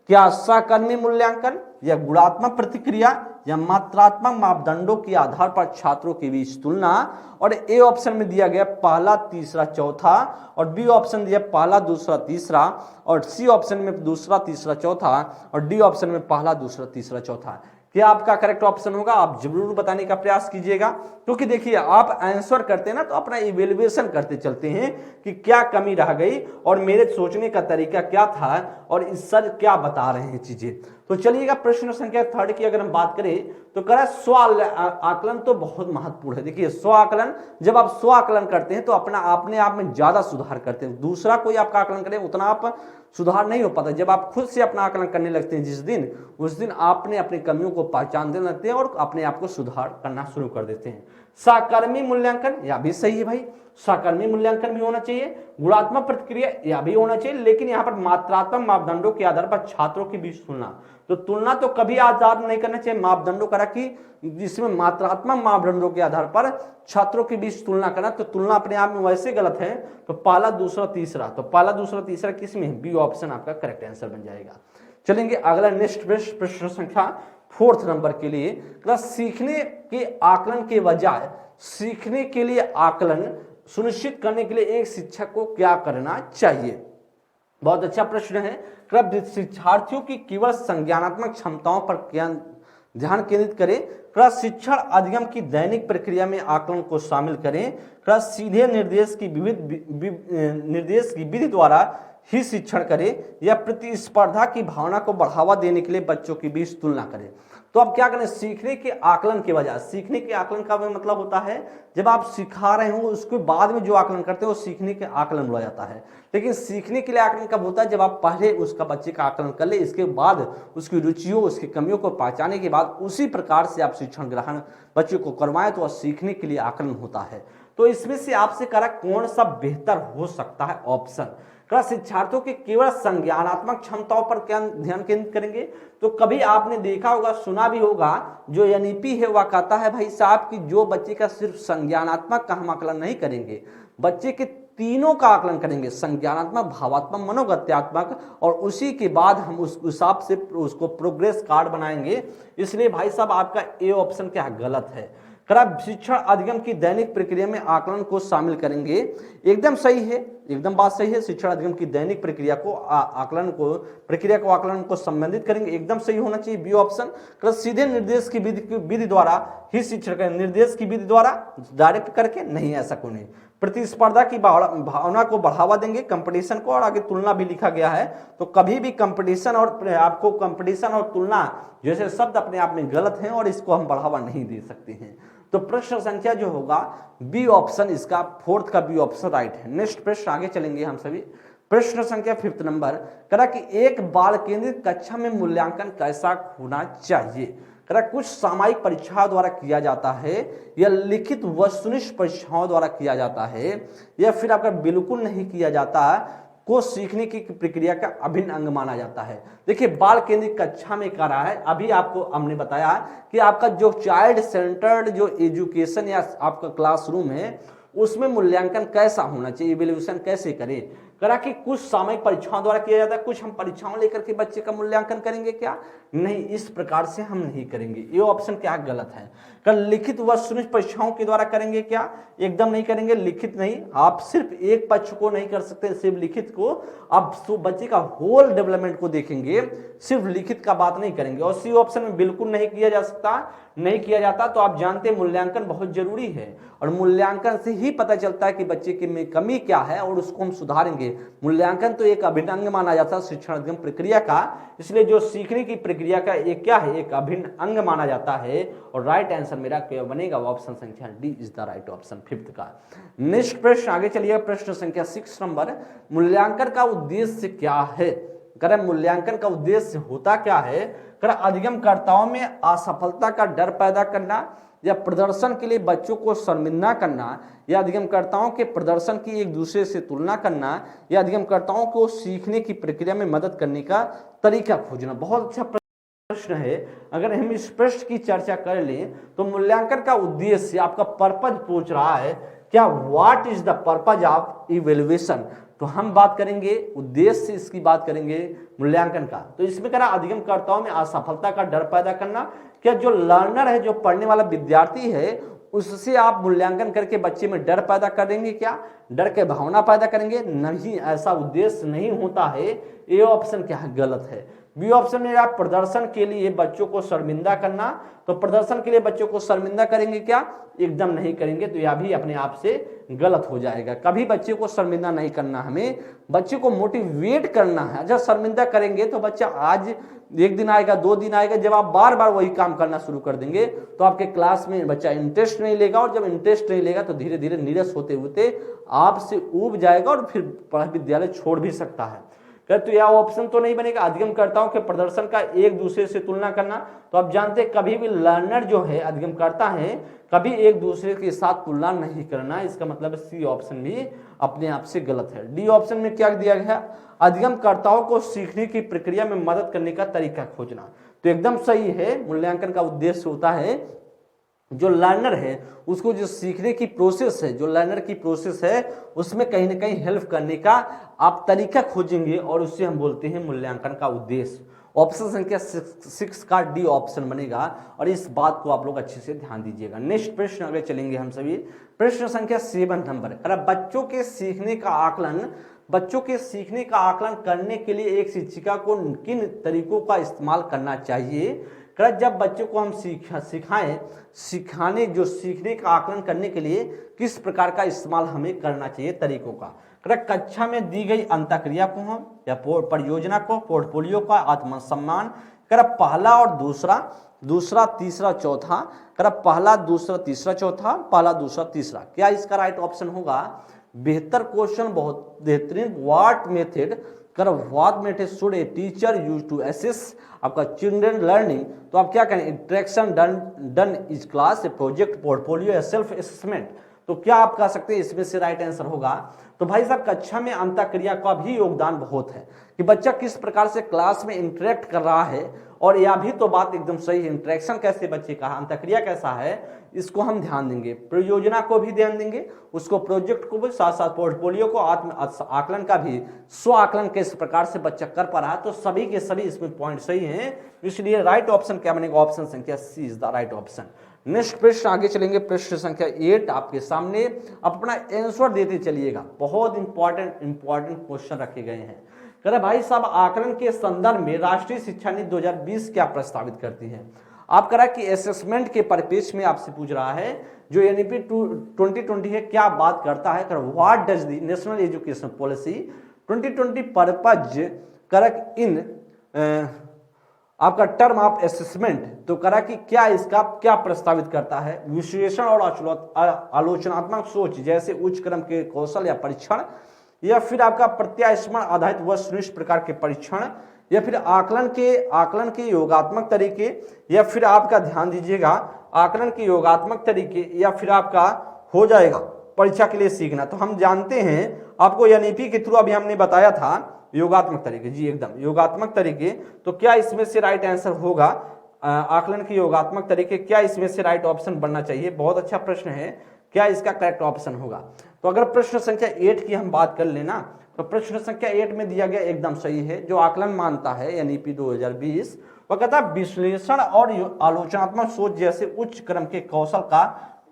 Speaker 1: क्या सहकर्मी मूल्यांकन, या गुणात्मक प्रतिक्रिया, या मात्रात्मक मापदंडों के आधार पर छात्रों के बीच तुलना। और ए ऑप्शन में दिया गया पहला तीसरा चौथा, और बी ऑप्शन दिया पहला दूसरा तीसरा, और सी ऑप्शन में दूसरा तीसरा चौथा, और डी ऑप्शन में पहला दूसरा तीसरा चौथा। क्या आपका करेक्ट ऑप्शन होगा, आप जरूर बताने का प्रयास कीजिएगा, क्योंकि देखिए आप आंसर करते हैं ना तो अपना इवेल्युएशन करते चलते हैं कि क्या कमी रह गई और मेरे सोचने का तरीका क्या था और इस सर क्या बता रहे हैं चीजें। तो चलिएगा प्रश्न संख्या थर्ड की अगर हम बात करें तो कह रहा है स्व आकलन तो बहुत महत्वपूर्ण है। देखिए स्व आकलन, जब आप स्व आकलन करते हैं तो अपने आप में ज्यादा सुधार करते हैं, दूसरा कोई आपका आकलन करे उतना आप सुधार नहीं हो पाता। जब आप खुद से अपना आकलन करने लगते हैं जिस दिन, उस दिन आपने अपनी कमियों को पहचानने लगते हैं और अपने आप को सुधार करना शुरू कर देते हैं। सहकर्मी मूल्यांकन, यह भी सही है भाई, सहकर्मी मूल्यांकन भी होना चाहिए, गुणात्मक प्रतिक्रिया यह भी होना चाहिए, लेकिन यहाँ पर मात्रात्मक मापदंडों के आधार पर छात्रों के बीच तुलना, तो तुलना तो कभी आधार नहीं करना चाहिए मापदंडों का, कि जिसमें मात्रात्मक मापदंडों के आधार पर छात्रों के बीच तुलना करना, तो तुलना अपने आप में वैसे गलत है। तो पहला दूसरा तीसरा, तो पहला दूसरा तीसरा किसमें, बी ऑप्शन आपका करेक्ट आंसर बन जाएगा। चलेंगे अगला नेक्स्ट प्रश्न संख्या फोर्थ नंबर के लिए, सीखने के आकलन के बजाय सीखने के लिए आकलन सुनिश्चित करने के लिए एक शिक्षक को क्या करना चाहिए। बहुत अच्छा प्रश्न है। शिक्षार्थियों की केवल संज्ञानात्मक क्षमताओं पर ध्यान केंद्रित करें, प्रशिक्षण अधिगम की दैनिक प्रक्रिया में आकलन को शामिल करें, सीधे निर्देश की विधि द्वारा ही शिक्षण करें, या प्रतिस्पर्धा की भावना को बढ़ावा देने के लिए बच्चों के बीच तुलना करें। तो अब क्या करें, सीखने के आकलन के बजाय, सीखने के आकलन का मतलब होता है जब आप सिखा रहे हो उसके बाद में जो आकलन करते हैं वो सीखने के आकलन बोला जाता है। लेकिन सीखने के लिए आकलन कब होता है, जब आप पहले उसका बच्चे का आकलन कर ले, इसके बाद उसकी रुचियों उसकी कमियों को पहचाने के बाद उसी प्रकार से आप शिक्षण ग्रहण बच्चे को करवाएं तो वह सीखने के लिए आकलन होता है। तो इसमें से आपसे करा कौन सा बेहतर हो सकता है ऑप्शन, शिक्षार्थियों के केवल संज्ञानात्मक क्षमताओं पर क्या ध्यान केंद्रित करेंगे। तो कभी आपने देखा होगा सुना भी होगा, जो एनईपी है वह कहता है भाई साहब कि जो बच्चे का सिर्फ संज्ञानात्मक का हम आकलन नहीं करेंगे, बच्चे के तीनों का आकलन करेंगे, संज्ञानात्मक, भावात्मक, मनोगत्यात्मक, और उसी के बाद हम उस हिसाब से उसको प्रोग्रेस कार्ड बनाएंगे। इसलिए भाई साहब आपका ए ऑप्शन क्या गलत है। शिक्षण अधिगम की दैनिक प्रक्रिया में आकलन को शामिल करेंगे, एकदम सही है, एकदम बात सही है। शिक्षण अधिगम की दैनिक प्रक्रिया को आकलन को संबंधित करेंगे, एकदम सही होना चाहिए बी ऑप्शन। सीधे निर्देश की विधि द्वारा ही शिक्षण करें, निर्देश की विधि द्वारा डायरेक्ट करके नहीं, ऐसा को नहीं। प्रतिस्पर्धा की भावना को बढ़ावा देंगे, कंपटीशन को, और आगे तुलना भी लिखा गया है। तो कभी भी कंपटीशन और आपको कंपटीशन और तुलना जैसे शब्द अपने आप में गलत हैं और इसको हम बढ़ावा नहीं दे सकते हैं। तो प्रश्न संख्या जो होगा बी ऑप्शन, इसका फोर्थ का बी ऑप्शन राइट है। नेक्स्ट प्रश्न आगे चलेंगे हम सभी। प्रश्न संख्या फिफ्थ नंबर, करा कि एक बाल केंद्रित कक्षा में मूल्यांकन कैसा होना चाहिए। करा कुछ सामायिक परीक्षाओं द्वारा किया जाता है, या लिखित वस्तुनिष्ठ परीक्षाओं द्वारा किया जाता है, या फिर आपका बिल्कुल नहीं किया जाता को सीखने की प्रक्रिया का अभिन्न अंग माना जाता है। देखिए बाल केंद्रित कक्षा में क्या रहा है, अभी आपको हमने बताया कि आपका जो चाइल्ड सेंटर्ड जो एजुकेशन या आपका क्लासरूम है उसमें मूल्यांकन कैसा होना चाहिए, इवैल्यूएशन कैसे करें। करा कि कुछ सामयिक परीक्षाओं द्वारा किया जाता है, कुछ हम परीक्षाओं लेकर के बच्चे का मूल्यांकन करेंगे क्या? नहीं, इस प्रकार से हम नहीं करेंगे। ये ऑप्शन क्या गलत है। कर लिखित व सुनिश्चित परीक्षाओं के द्वारा करेंगे क्या? एकदम नहीं करेंगे। लिखित नहीं, आप सिर्फ एक पक्ष को नहीं कर सकते, सिर्फ लिखित को, आप बच्चे का होल डेवलपमेंट को देखेंगे, सिर्फ लिखित का बात नहीं करेंगे। और सी ऑप्शन में बिल्कुल नहीं किया जा सकता, नहीं किया जाता। तो आप जानते हैं मूल्यांकन बहुत जरूरी है, और मूल्यांकन से ही पता चलता है कि बच्चे के में कमी क्या है और उसको हम सुधारेंगे। मूल्यांकन तो एक अभिन्न अंग माना जाता है शिक्षण अधिगम प्रक्रिया का, इसलिए जो सीखने की प्रक्रिया का एक क्या है, एक अभिन्न अंग माना जाता है। और राइट आंसर मेरा क्या बनेगा? ऑप्शन संख्या D is the right option, 5th का। नेक्स्ट प्रश्न आगे चलिए, प्रश्न संख्या 6 नंबर, मूल्यांकन का उद्देश्य क्या है? करें मूल्यांकन का उद्देश्य होता क्या है? करें अधिगमकर्ताओं में असफलता का डर पैदा करना, या प्रदर्शन के लिए बच्चों को शर्मिंदा करना, या अधिगमकर्ताओं के प्रदर्शन की एक दूसरे से तुलना करना, या अधिगमकर्ताओं को सीखने की प्रक्रिया में मदद करने का तरीका खोजना। बहुत अच्छा प्रश्न है। अगर हम इस प्रश्न की चर्चा कर लें तो मूल्यांकन का उद्देश्य, आपका पर्पज पूछ रहा है क्या, what is the purpose of evaluation, तो हम बात करेंगे उद्देश्य, इसकी बात करेंगे मूल्यांकन का। तो इसमें कह रहा अधिगमकर्ताओं में असफलता का डर पैदा करना, क्या जो लर्नर है, जो पढ़ने वाला विद्यार्थी है, उससे आप मूल्यांकन करके बच्चे में डर पैदा करेंगे क्या? डर के भावना पैदा करेंगे? नहीं, ऐसा उद्देश्य नहीं होता है। ये ऑप्शन क्या है? गलत है। बी ऑप्शन में आप प्रदर्शन के लिए बच्चों को शर्मिंदा करना, तो प्रदर्शन के लिए बच्चों को शर्मिंदा करेंगे क्या? एकदम नहीं करेंगे। तो यह भी अपने आप से गलत हो जाएगा। कभी बच्चे को शर्मिंदा नहीं करना, हमें बच्चे को मोटिवेट करना है। जब शर्मिंदा करेंगे तो बच्चा आज एक दिन आएगा, 2 दिन आएगा, जब आप बार बार वही काम करना शुरू कर देंगे तो आपके क्लास में बच्चा इंटरेस्ट नहीं लेगा, और जब इंटरेस्ट नहीं लेगा तो धीरे धीरे निरस होते होते आपसे ऊब जाएगा और फिर विद्यालय छोड़ भी सकता है। तो यह ऑप्शन तो नहीं बनेगा। अधिगमकर्ताओं के प्रदर्शन का एक दूसरे से तुलना करना, तो आप जानते हैं कभी भी लर्नर जो है, अधिगमकर्ता है, कभी एक दूसरे के साथ तुलना नहीं करना। इसका मतलब सी ऑप्शन भी अपने आप से गलत है। डी ऑप्शन में क्या दिया गया? अधिगमकर्ताओं को सीखने की प्रक्रिया में मदद करने का तरीका खोजना, तो एकदम सही है। मूल्यांकन का उद्देश्य होता है जो लर्नर है उसको जो सीखने की प्रोसेस है, जो लर्नर की प्रोसेस है, उसमें कहीं ना कहीं हेल्प करने का आप तरीका खोजेंगे, और उससे हम बोलते हैं मूल्यांकन का उद्देश्य। ऑप्शन संख्या 6 का डी ऑप्शन बनेगा, और इस बात को आप लोग अच्छे से ध्यान दीजिएगा। नेक्स्ट प्रश्न आगे चलेंगे हम सभी, प्रश्न संख्या 7 नंबर, बच्चों के सीखने का आकलन, बच्चों के सीखने का आकलन करने के लिए एक शिक्षिका को किन तरीकों का इस्तेमाल करना चाहिए? जब बच्चों को हम सिखाने जो सीखने का आकलन करने के लिए किस प्रकार का इस्तेमाल हमें करना चाहिए तरीकों का। कक्षा में दी गई अंतःक्रिया को हम, या परियोजना को, पोर्टफोलियो का, आत्मसम्मान, पहला और दूसरा तीसरा चौथा, पहला दूसरा तीसरा चौथा, पहला दूसरा तीसरा, क्या इसका राइट ऑप्शन होगा? बेहतर क्वेश्चन, बहुत बेहतरीन। What method should a teacher use to assist आपका चिल्ड्रन लर्निंग, तो आप क्या करें? Interaction done is class, project, portfolio या सेल्फ असेसमेंट, तो क्या आप कह सकते हैं इसमें से राइट आंसर होगा? तो भाई साहब कक्षा में अंतःक्रिया का भी योगदान बहुत है कि बच्चा किस प्रकार से क्लास में इंटरेक्ट कर रहा है, और यह भी तो बात एकदम सही है। इंटरेक्शन कैसे बच्चे का, अंतःक्रिया कैसा है, इसको हम ध्यान देंगे। परियोजना को भी ध्यान देंगे, उसको प्रोजेक्ट को भी, साथ साथ पोर्टफोलियो को, आत्म आकलन का भी, स्व आकलन किस प्रकार से बच्चा कर पा रहा है, तो सभी के सभी इसमें पॉइंट सही हैं। इसलिए राइट ऑप्शन क्या बनेगा? ऑप्शन संख्या C is the right option. Next प्रश्न आगे चलेंगे, प्रश्न संख्या 8 आपके सामने, अपना आंसर देते चलिएगा। बहुत इंपॉर्टेंट क्वेश्चन रखे गए हैं। कह रहे भाई साहब आकलन के संदर्भ में राष्ट्रीय शिक्षा नीति 2020 क्या प्रस्तावित करती है? आप कह रहा है कि असेसमेंट के परिप्रेक्ष्य में आपसे पूछ रहा है, जो एनईपी 2020 है क्या बात करता है? What does the national education policy 2020 purpose करक इन आपका टर्म ऑफ असेसमेंट, तो करा कि क्या इसका क्या प्रस्तावित करता है? विश्लेषण और आलोचनात्मक सोच जैसे उच्च क्रम के कौशल या परीक्षण, या फिर आपका प्रत्यास्मरण आधारित वस्तुनिष्ठ प्रकार के परीक्षण, या फिर आकलन के योगात्मक तरीके, या फिर आपका ध्यान दीजिएगा आकलन के योगात्मक तरीके, या फिर आपका हो जाएगा परीक्षा के लिए सीखना। तो हम जानते हैं आपको एनईपी के थ्रू अभी हमने बताया था योगात्मक तरीके, जी एकदम योगात्मक तरीके, तो क्या इसमें से राइट आंसर होगा? आकलन के योगात्मक तरीके, क्या इसमें से राइट ऑप्शन बनना चाहिए? बहुत अच्छा प्रश्न है, क्या इसका करेक्ट ऑप्शन होगा? तो अगर प्रश्न संख्या 8 की हम बात कर लेना, तो प्रश्न संख्या 8 में दिया गया एकदम सही है। जो आकलन मानता है एनईपी 2020 वह कहता है विश्लेषण और आलोचनात्मक सोच जैसे उच्च क्रम के कौशल का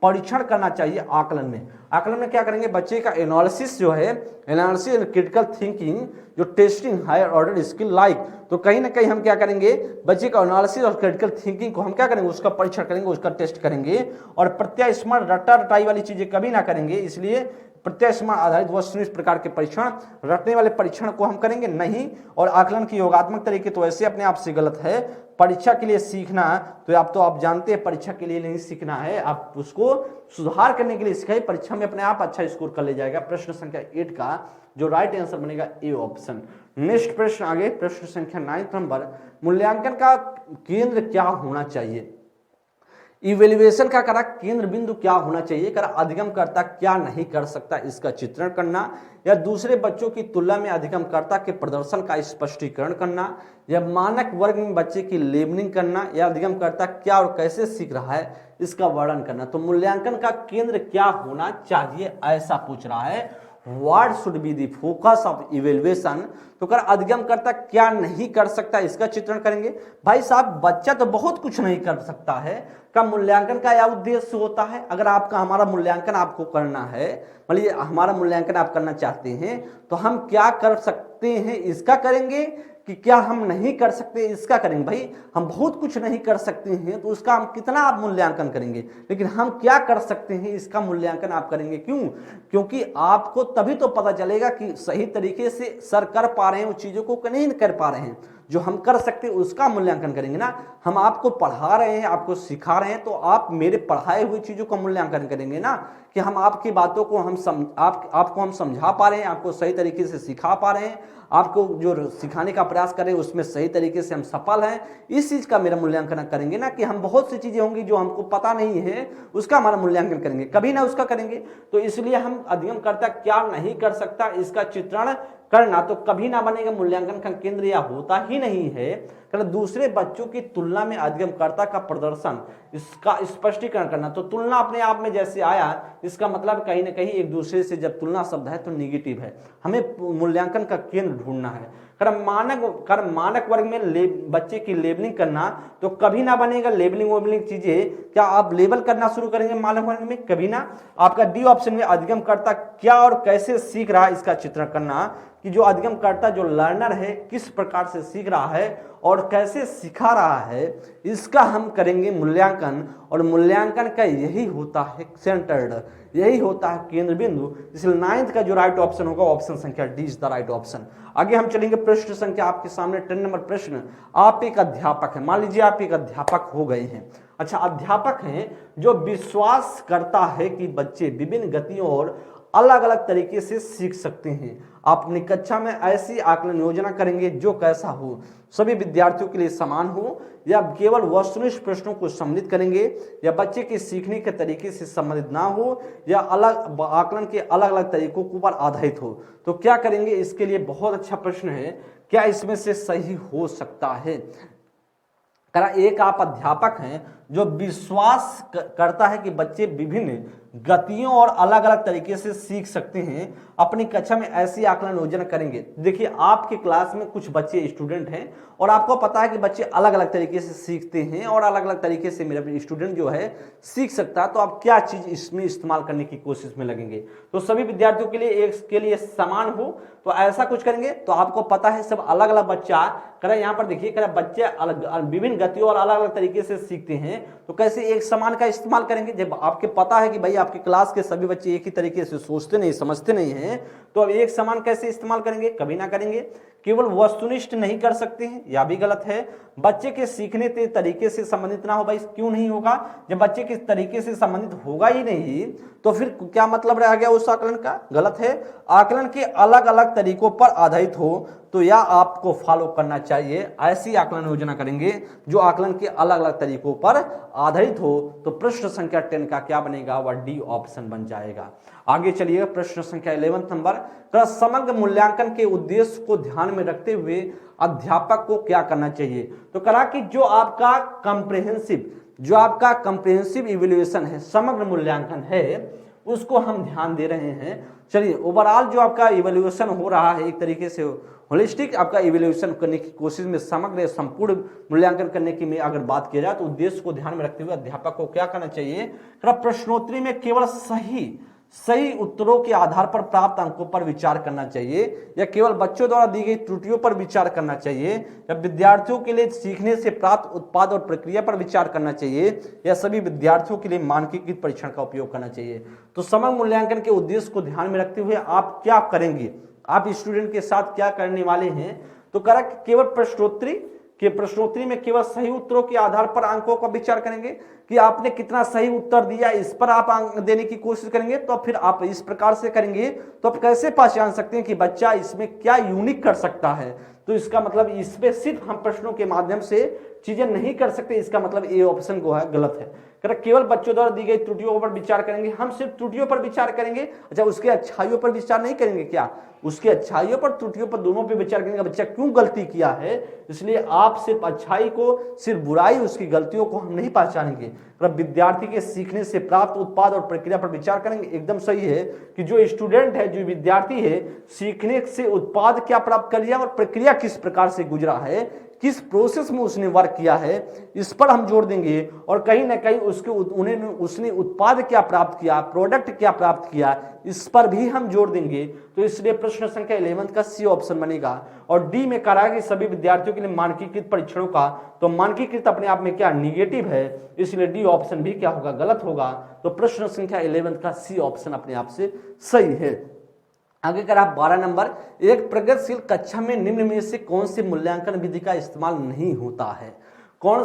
Speaker 1: परीक्षण करना चाहिए आकलन में। आकलन में क्या करेंगे, बच्चे का एनालिसिस जो है, एनालिसिस एंड क्रिटिकल थिंकिंग, जो testing higher order skill like, तो कहीं ना कहीं हम क्या करेंगे, बच्चे का एनालिसिस और क्रिटिकल थिंकिंग को हम क्या करेंगे, उसका परीक्षण करेंगे, उसका टेस्ट करेंगे, और प्रत्यास्मरण रटा रटाई वाली चीजें कभी ना करेंगे। इसलिए प्रत्यास्मरण आधारित वस्तुनिष्ठ प्रकार के परीक्षण, रटने वाले परीक्षण को हम करेंगे नहीं। और आकलन की योगात्मक तरीके तो ऐसे अपने आप से गलत है। परीक्षा के लिए सीखना तो आप जानते हैं परीक्षा के लिए नहीं सीखना है, आप उसको सुधार करने के लिए सीखाइए, परीक्षा में अपने आप अच्छा स्कोर कर ले जाएगा। प्रश्न संख्या 8 का जो राइट आंसर बनेगा ए ऑप्शन। नेक्स्ट प्रश्न आगे, प्रश्न संख्या 9 नंबर, मूल्यांकन का केंद्र क्या होना चाहिए। इवेल्युएशन का करा केंद्र बिंदु क्या होना चाहिए, करा अधिगमकर्ता क्या नहीं कर सकता इसका चित्रण करना, या दूसरे बच्चों की तुलना में अधिगमकर्ता के प्रदर्शन का स्पष्टीकरण करना, या मानक वर्ग में बच्चे की लेबलिंग करना, या अधिगमकर्ता क्या और कैसे सीख रहा है इसका वर्णन करना। तो मूल्यांकन का केंद्र क्या होना चाहिए ऐसा पूछ रहा है। What should be the focus of evaluation? तो कर अधिगमकर्ता क्या नहीं कर सकता इसका चित्रण करेंगे। भाई साहब बच्चा तो बहुत कुछ नहीं कर सकता है, का मूल्यांकन का क्या उद्देश्य होता है। अगर आपका हमारा मूल्यांकन आपको करना है, मान लीजिए हमारा मूल्यांकन आप करना चाहते हैं, तो हम क्या कर सकते हैं इसका करेंगे, कि क्या हम नहीं कर सकते इसका करेंगे। भाई हम बहुत कुछ नहीं कर सकते हैं तो उसका हम कितना आप मूल्यांकन करेंगे, लेकिन हम क्या कर सकते हैं इसका मूल्यांकन आप करेंगे। क्यों? क्योंकि आपको तभी तो पता चलेगा कि सही तरीके से सर कर पा रहे हैं उस चीजों को नहीं कर पा रहे हैं। जो हम कर सकते हैं उसका मूल्यांकन करेंगे ना। हम आपको पढ़ा रहे हैं, आपको सिखा रहे हैं, तो आप मेरे पढ़ाए हुई चीजों का मूल्यांकन करेंगे ना, कि हम आपकी बातों को आपको हम समझा पा रहे हैं, आपको सही तरीके से सिखा पा रहे हैं, आपको जो सिखाने का प्रयास करें उसमें सही तरीके से हम सफल हैं, इस चीज का मेरा मूल्यांकन करेंगे ना। कि हम बहुत सी चीजें होंगी जो हमको पता नहीं है उसका हमारा मूल्यांकन करेंगे, कभी ना उसका करेंगे। तो इसलिए हम अधिगमकर्ता क्या नहीं कर सकता इसका चित्रण करना तो कभी ना बनेगा मूल्यांकन का केंद्र, या होता ही नहीं है। दूसरे बच्चों की तुलना में अधिगमकर्ता का प्रदर्शन इसका स्पष्टीकरण करना। तो तुलना अपने आप में जैसे आया, इसका मतलब कहीं ना कहीं एक दूसरे से जब तुलना शब्द है तो निगेटिव है, हमें मूल्यांकन का केंद्र ढूंढना है। मानक वर्ग में बच्चे की लेबलिंग करना तो कभी ना बनेगा। लेबलिंग चीजें क्या आप लेबल करना शुरू करेंगे मानक वर्ग में, कभी ना। आपका डी ऑप्शन में अधिगमकर्ता क्या और कैसे सीख रहा है इसका चित्रण करना, कि जो अधिगमकर्ता जो लर्नर है किस प्रकार से सीख रहा है और कैसे सिखा रहा है इसका हम करेंगे मूल्यांकन। और मूल्यांकन का यही होता है सेंटर्ड, यही होता है केंद्र बिंदु। इसलिए 9th का जो राइट ऑप्शन होगा ऑप्शन संख्या D is the right option. आगे हम चलेंगे प्रश्न संख्या आपके सामने 10 नंबर प्रश्न। आप एक अध्यापक हैं, मान लीजिए आप एक अध्यापक हो गए हैं। अच्छा, अध्यापक हैं जो विश्वास करता है कि बच्चे विभिन्न गतियों और अलग अलग तरीके से सीख सकते हैं। आप अपनी कक्षा में ऐसी आकलन योजना करेंगे जो कैसा हो, सभी विद्यार्थियों के लिए समान हो, या केवल वस्तुनिष्ठ प्रश्नों को सम्मिलित करेंगे, या बच्चे के सीखने के तरीके से संबंधित ना हो, या अलग आकलन के अलग अलग तरीकों के ऊपर आधारित हो। तो क्या करेंगे इसके लिए बहुत अच्छा प्रश्न है, क्या इसमें से सही हो सकता है। एक आप अध्यापक हैं जो विश्वास करता है कि बच्चे विभिन्न गतियों और अलग अलग तरीके से सीख सकते हैं, अपनी कक्षा में ऐसी आकलन योजना करेंगे। देखिए आपके क्लास में कुछ बच्चे स्टूडेंट हैं और आपको पता है कि बच्चे अलग अलग तरीके से सीखते हैं और अलग अलग तरीके से मेरा स्टूडेंट जो है सीख सकता है, तो आप क्या चीज इसमें इस्तेमाल करने की कोशिश में लगेंगे। तो सभी विद्यार्थियों के लिए एक के लिए समान हो तो ऐसा कुछ करेंगे। तो आपको पता है सब अलग अलग बच्चा करें, यहाँ पर देखिए करें बच्चे विभिन्न गतियों और अलग अलग तरीके से सीखते हैं, तो कैसे एक समान का इस्तेमाल करेंगे। जब आपके पता है कि भाई आपके क्लास के सभी बच्चे एक ही तरीके से सोचते नहीं समझते नहीं हैं, तो अब एक समान कैसे इस्तेमाल करेंगे, कभी ना करेंगे। केवल वस्तुनिष्ठ नहीं कर सकते हैं, यह भी गलत है। बच्चे के सीखने के तरीके से संबंधित ना हो, भाई क्यों नहीं होगा, जब बच्चे के तरीके से संबंधित होगा ही नहीं तो फिर क्या मतलब रह गया उस आकलन का, गलत है। आकलन के अलग अलग तरीकों पर आधारित हो तो यह आपको फॉलो करना चाहिए, ऐसी आकलन योजना करेंगे जो आकलन के अलग अलग तरीकों पर आधारित हो। तो प्रश्न संख्या 10 का क्या बनेगा, वह डी ऑप्शन बन जाएगा। आगे चलिए प्रश्न संख्या 11 नंबर, समग्र मूल्यांकन के उद्देश्य को ध्यान में रखते हुए अध्यापक को क्या करना चाहिए। तो कहा कि जो आपका कंप्रिहेंसिव इवैल्यूएशन है, समग्र मूल्यांकन है, उसको हम ध्यान दे रहे हैं। चलिए, ओवरऑल जो आपका इवैल्यूएशन हो रहा है, एक तरीके से होलिस्टिक आपका इवैल्यूएशन करने की कोशिश में, समग्र संपूर्ण मूल्यांकन करने की में अगर बात किया जाए तो उद्देश्य को ध्यान में रखते हुए अध्यापक को क्या करना चाहिए, प्रश्नोत्तरी में केवल सही उत्तरों के आधार पर प्राप्त अंकों पर विचार करना चाहिए, या केवल बच्चों द्वारा दी गई त्रुटियों पर विचार करना चाहिए, या विद्यार्थियों के लिए सीखने से प्राप्त उत्पाद और प्रक्रिया पर विचार करना चाहिए, या सभी विद्यार्थियों के लिए मानकीकृत परीक्षण का उपयोग करना चाहिए। तो समग्र मूल्यांकन के उद्देश्य को ध्यान में रखते हुए आप क्या करेंगे, आप स्टूडेंट के साथ क्या करने वाले हैं, तो करा केवल प्रश्नोत्तरी में केवल सही उत्तरों के आधार पर अंकों का विचार करेंगे कि आपने कितना सही उत्तर दिया, इस पर आप अंक देने की कोशिश करेंगे। तो फिर आप इस प्रकार से करेंगे तो आप कैसे पहचान सकते हैं कि बच्चा इसमें क्या यूनिक कर सकता है। तो इसका मतलब इस पे सिर्फ हम प्रश्नों के माध्यम से चीजें नहीं कर सकते, इसका मतलब ए ऑप्शन को है गलत है। केवल बच्चों द्वारा दी गई त्रुटियों पर विचार करेंगे, हम सिर्फ त्रुटियों पर विचार करेंगे। अच्छा, उसके अच्छाइयों पर विचार नहीं करेंगे क्या? उसके अच्छाइयों पर त्रुटियों पर दोनों पे विचार करेंगे, बच्चा क्यों गलती किया है। इसलिए आप सिर्फ अच्छाई को, सिर्फ बुराई, उसकी गलतियों को हम नहीं पहचानेंगे। विद्यार्थी के सीखने से प्राप्त उत्पाद और प्रक्रिया पर विचार करेंगे। एकदम सही है कि जो स्टूडेंट है, जो विद्यार्थी है, सीखने से उत्पाद क्या प्राप्त कर लिया और प्रक्रिया किस प्रकार से गुजरा है, किस प्रोसेस में उसने वर्क किया है, इस पर हम जोर देंगे। और कहीं ना कहीं उसने उत्पाद क्या प्राप्त किया, प्रोडक्ट क्या प्राप्त किया, इस पर भी हम जोर देंगे। तो इसलिए प्रश्न संख्या 11 का सी ऑप्शन बनेगा। और डी में कहा कि सभी विद्यार्थियों के लिए मानकीकृत परीक्षणों का, तो मानकीकृत अपने आप में क्या निगेटिव है, इसलिए डी ऑप्शन भी क्या होगा, गलत होगा। तो प्रश्न संख्या 11 का सी ऑप्शन अपने आप से सही है। आगे अगर आप 12 नंबर, एक प्रगतिशील कक्षा में निम्न में से कौन सी मूल्यांकन विधि का इस्तेमाल नहीं होता है। कौन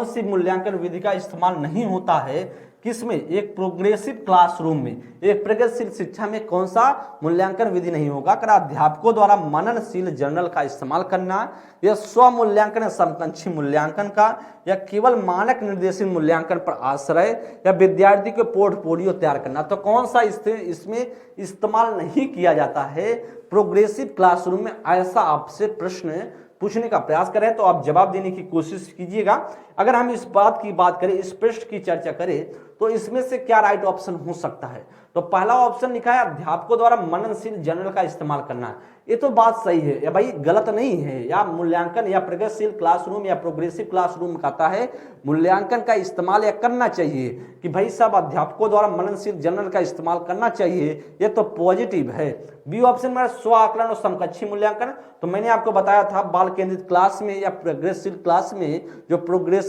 Speaker 1: सी मूल्यांकन विधि का इस्तेमाल नहीं होता है, किसमें? एक प्रोग्रेसिव क्लासरूम में, एक प्रगतिशील शिक्षा में कौन सा मूल्यांकन विधि नहीं होगा? कर अध्यापकों द्वारा मननशील जर्नल का इस्तेमाल करना, या स्व मूल्यांकन, समकक्षी मूल्यांकन का, या केवल मानक निर्देशित मूल्यांकन पर आश्रय, या विद्यार्थी के पोर्टफोलियो तैयार करना। तो कौन सा इसमें इस्तेमाल नहीं किया जाता है प्रोग्रेसिव क्लासरूम में? ऐसा आपसे प्रश्न पूछने का प्रयास करें तो आप जवाब देने की कोशिश कीजिएगा। अगर हम इस बात की बात करें, इस पृष्ठ की चर्चा करें, तो इसमें से क्या राइट ऑप्शन हो सकता है? तो पहला ऑप्शन लिखा है अध्यापकों द्वारा मननशील जर्नल का इस्तेमाल करना। ये तो बात सही है, या भाई गलत नहीं है। या मूल्यांकन या प्रगतिशील क्लासरूम या प्रोग्रेसिव क्लासरूम कहता है मूल्यांकन का इस्तेमाल या करना चाहिए, कि भाई सब अध्यापकों द्वारा मननशील जर्नल का इस्तेमाल करना चाहिए, ये तो पॉजिटिव है। बी ऑप्शन में स्व आकलन और समकक्षी मूल्यांकन, तो मैंने आपको बताया था बाल केंद्रित क्लास में या प्रोग्रेसिव क्लास में, जो प्रोग्रेसिव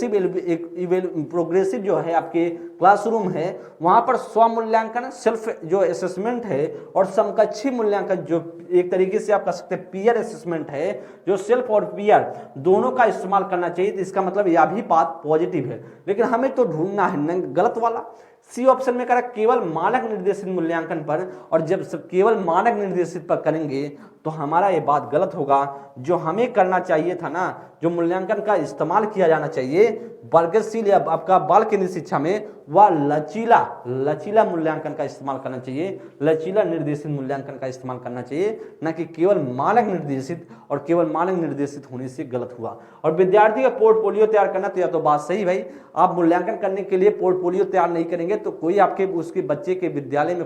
Speaker 1: जो है आपके क्लासरूम है, वहां पर स्व मूल्यांकन, सेल्फ जो असेसमेंट है, और समकक्षी मूल्यांकन जो एक तरीके से आप कह सकते हैं पीयर असेसमेंट है, जो सेल्फ और पीयर दोनों का इस्तेमाल करना चाहिए। तो इसका मतलब यह भी बात पॉजिटिव है, लेकिन हमें तो ढूंढना है गलत वाला। सी ऑप्शन में करा केवल मानक निर्देशित मूल्यांकन पर, और जब केवल मानक निर्देशित पर करेंगे तो हमारा ये बात गलत होगा। जो हमें करना चाहिए था ना, जो मूल्यांकन का इस्तेमाल किया जाना चाहिए प्रगतिशील या आपका बाल केंद्रित शिक्षा में, वह लचीला मूल्यांकन का इस्तेमाल करना चाहिए, लचीला निर्देशित मूल्यांकन का इस्तेमाल करना चाहिए, न कि केवल मानक निर्देशित। और केवल मानक निर्देशित होने से गलत हुआ। और विद्यार्थी का पोर्टफोलियो तैयार करना, तो यह तो बात सही भाई, आप मूल्यांकन करने के लिए पोर्टफोलियो तैयार नहीं करेंगे तो कोई आपके उसके बच्चे के विद्यालय में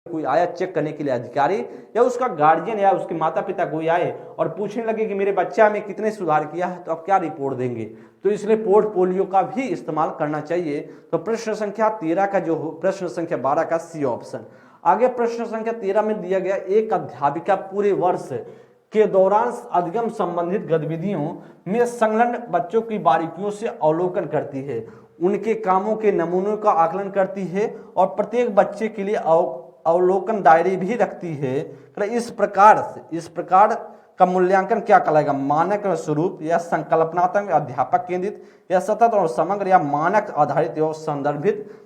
Speaker 1: कोई आया चेक करने के लिए अधिकारी, या उसका गार्जियन या उसके माता पिता कोई आए और पूछने लगे कि मेरे बच्चा में कितने सुधार किया है, तो आप क्या रिपोर्ट देंगे? तो इसलिए पोर्टफोलियो का भी इस्तेमाल करना चाहिए। तो प्रश्न संख्या 13 का जो प्रश्न संख्या 12 का सी ऑप्शन। आगे प्रश्न संख्या 13 में दिया गया, एक अध्यापिका पूरे वर्ष के दौरान अधिगम संबंधित गतिविधियों में संलग्न बच्चों की बारीकियों से अवलोकन करती है, उनके कामों के नमूनों का आकलन करती है, और प्रत्येक बच्चे के लिए अवलोकन डायरी भी रखती है। इस प्रकार का मूल्यांकन क्या कहलाएगा? मानक स्वरूप, या संकल्पनात्मक, अध्यापक केंद्रित, या सतत और समग्र, या मानक आधारित एवं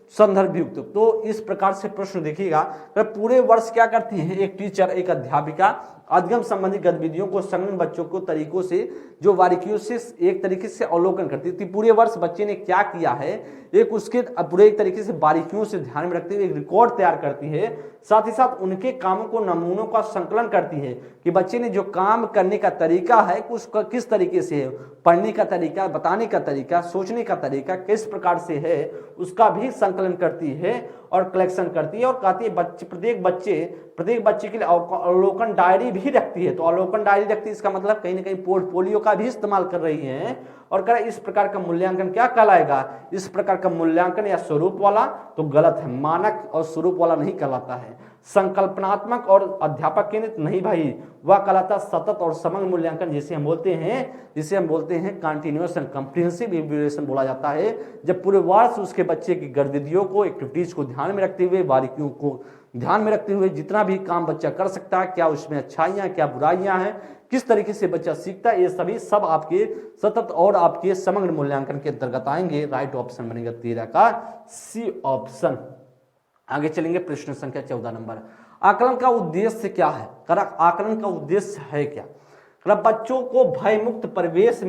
Speaker 1: संदर्भयुक्त। तो इस प्रकार से प्रश्न देखिएगा, पूरे वर्ष क्या करती है एक टीचर, एक अध्यापिका, अधिगम संबंधी गतिविधियों को संलग्न बच्चों को तरीकों से, जो बारीकियों से एक तरीके से अवलोकन करती थी। पूरे वर्ष बच्चे ने क्या किया है, एक उसके पूरे एक तरीके से बारीकियों से ध्यान में रखते हुए एक रिकॉर्ड तैयार करती है। साथ ही साथ उनके कामों को नमूनों का संकलन करती है, कि बच्चे ने जो काम करने का तरीका है उसका किस तरीके से है, पढ़ने का तरीका, बताने का तरीका, सोचने का तरीका किस प्रकार से है, उसका भी संकलन आकलन करती है और कलेक्शन करती है और कहती है प्रत्येक बच्चे के लिए अवलोकन डायरी भी रखती है। तो अवलोकन डायरी रखती है, इसका मतलब कहीं ना कहीं पोर्टफोलियो का भी इस्तेमाल कर रही है। और कह इस प्रकार का मूल्यांकन क्या कहलाएगा, इस प्रकार का मूल्यांकन या स्वरूप वाला तो गलत है, मानक और स्वरूप वाला नहीं कहलाता है। संकल्पनात्मक और अध्यापक केंद्रित नहीं भाई, वह कहलाता सतत और समग्र मूल्यांकन, जिसे हम बोलते हैं कंटिन्यूअस एंड कॉम्प्रिहेंसिव इवैल्यूएशन बोला जाता है। जब पूरे वर्ष उसके बच्चे की गतिविधियों को, एक्टिविटीज को ध्यान में रखते हुए, बारीकियों को ध्यान में रखते हुए जितना भी काम बच्चा कर सकता है, क्या उसमें अच्छाइयां क्या बुराइयां हैं, किस तरीके से बच्चा सीखता है, ये सभी सब आपके सतत और आपके समग्र मूल्यांकन के अंतर्गत आएंगे। राइट ऑप्शन बनेगा 13 का सी ऑप्शन। आगे चलेंगे प्रश्न संख्या 14 नंबर। आकलन का उद्देश्य क्या है? आकलन का उद्देश्य है क्या? बच्चों को भयमुक्त परिवेश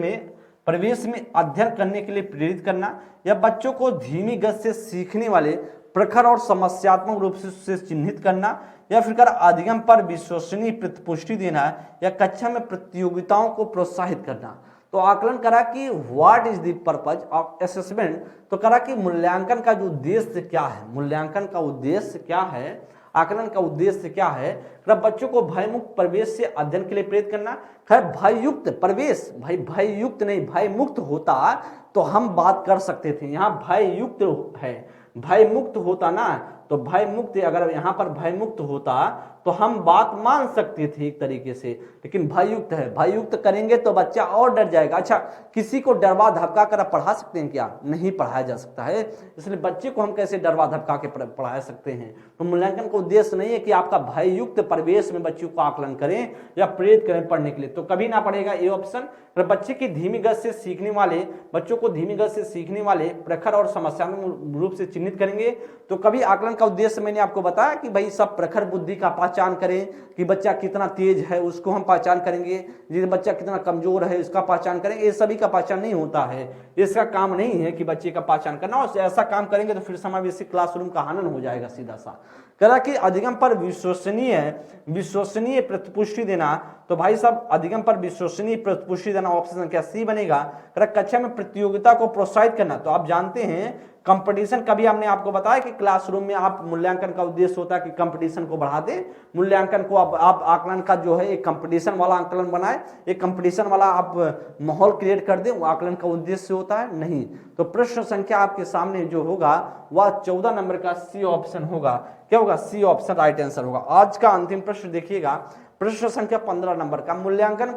Speaker 1: में अध्ययन करने के लिए प्रेरित करना, या बच्चों को धीमी गति से सीखने वाले प्रखर और समस्यात्मक रूप से चिन्हित करना, या फिर अधिगम पर विश्वसनीय प्रतिपुष्टि देना, या कक्षा में प्रतियोगिताओं को प्रोत्साहित करना। तो आकलन करा कि what is the purpose of assessment, तो करा कि मूल्यांकन का जो उद्देश्य क्या है, मूल्यांकन का उद्देश्य क्या है, आकलन का उद्देश्य क्या है। बच्चों को भयमुक्त परिवेश से अध्ययन के लिए प्रेरित करना। खैर भययुक्त परिवेश, भाई भययुक्त नहीं, भयमुक्त होता तो हम बात कर सकते थे, यहाँ भययुक्त है, भयमुक्त होता ना, तो भयमुक्त अगर यहाँ पर भयमुक्त होता तो हम बात मान सकते थे एक तरीके से, लेकिन भययुक्त है, भययुक्त करेंगे तो बच्चा और डर जाएगा। अच्छा, किसी को डरवा धमका कर पढ़ा सकते हैं क्या? नहीं पढ़ाया जा सकता है, इसलिए बच्चे को हम कैसे डरवा धमका के पढ़ा सकते हैं? तो मूल्यांकन का उद्देश्य नहीं है कि आपका भययुक्त परिवेश में बच्चों को आकलन करें या प्रेरित करें पढ़ने के लिए, तो कभी ना पढ़ेगा ये ऑप्शन। बच्चे की धीमी गति से सीखने वाले, बच्चों को धीमी गति से सीखने वाले प्रखर और समस्यात्मक रूप से चिन्हित करेंगे, तो कभी आकलन का उद्देश्य मैंने आपको बताया कि भाई सब प्रखर बुद्धि का पहचान करें कि बच्चा कितना तेज है उसको हम पहचान करेंगे, ये बच्चा कितना कमजोर है इसका पहचान करेंगे, ये सभी का पहचान नहीं होता है, इसका काम नहीं है कि बच्चे का पहचान करना, और ऐसा काम करेंगे तो फिर समावेशी क्लासरूम का हनन हो जाएगा सीधा सा। कह कि अधिगम पर विश्वसनीय प्रतिपुष्टि देना, तो भाई साहब अधिगम पर विश्वसनीय प्रतिपुष्टि देना ऑप्शन संख्या सी बनेगा। कक्षा में प्रतियोगिता को प्रोत्साहित करना, तो आप जानते हैं कंपटीशन, कभी हमने आपको बताया कि क्लासरूम में आप मूल्यांकन का उद्देश्य होता है कि कंपटीशन को बढ़ा दे, मूल्यांकन को आप आकलन का जो है एक कंपटीशन वाला आकलन बनाए, एक कंपटीशन वाला आप माहौल क्रिएट कर दे, वो आकलन का उद्देश्य होता है नहीं। तो प्रश्न संख्या आपके सामने जो होगा वह 14 नंबर का सी ऑप्शन होगा। क्या होगा? सी ऑप्शन राइट आंसर होगा। आज का अंतिम प्रश्न देखिएगा, प्रश्न संख्या 15 नंबर का। मूल्यांकन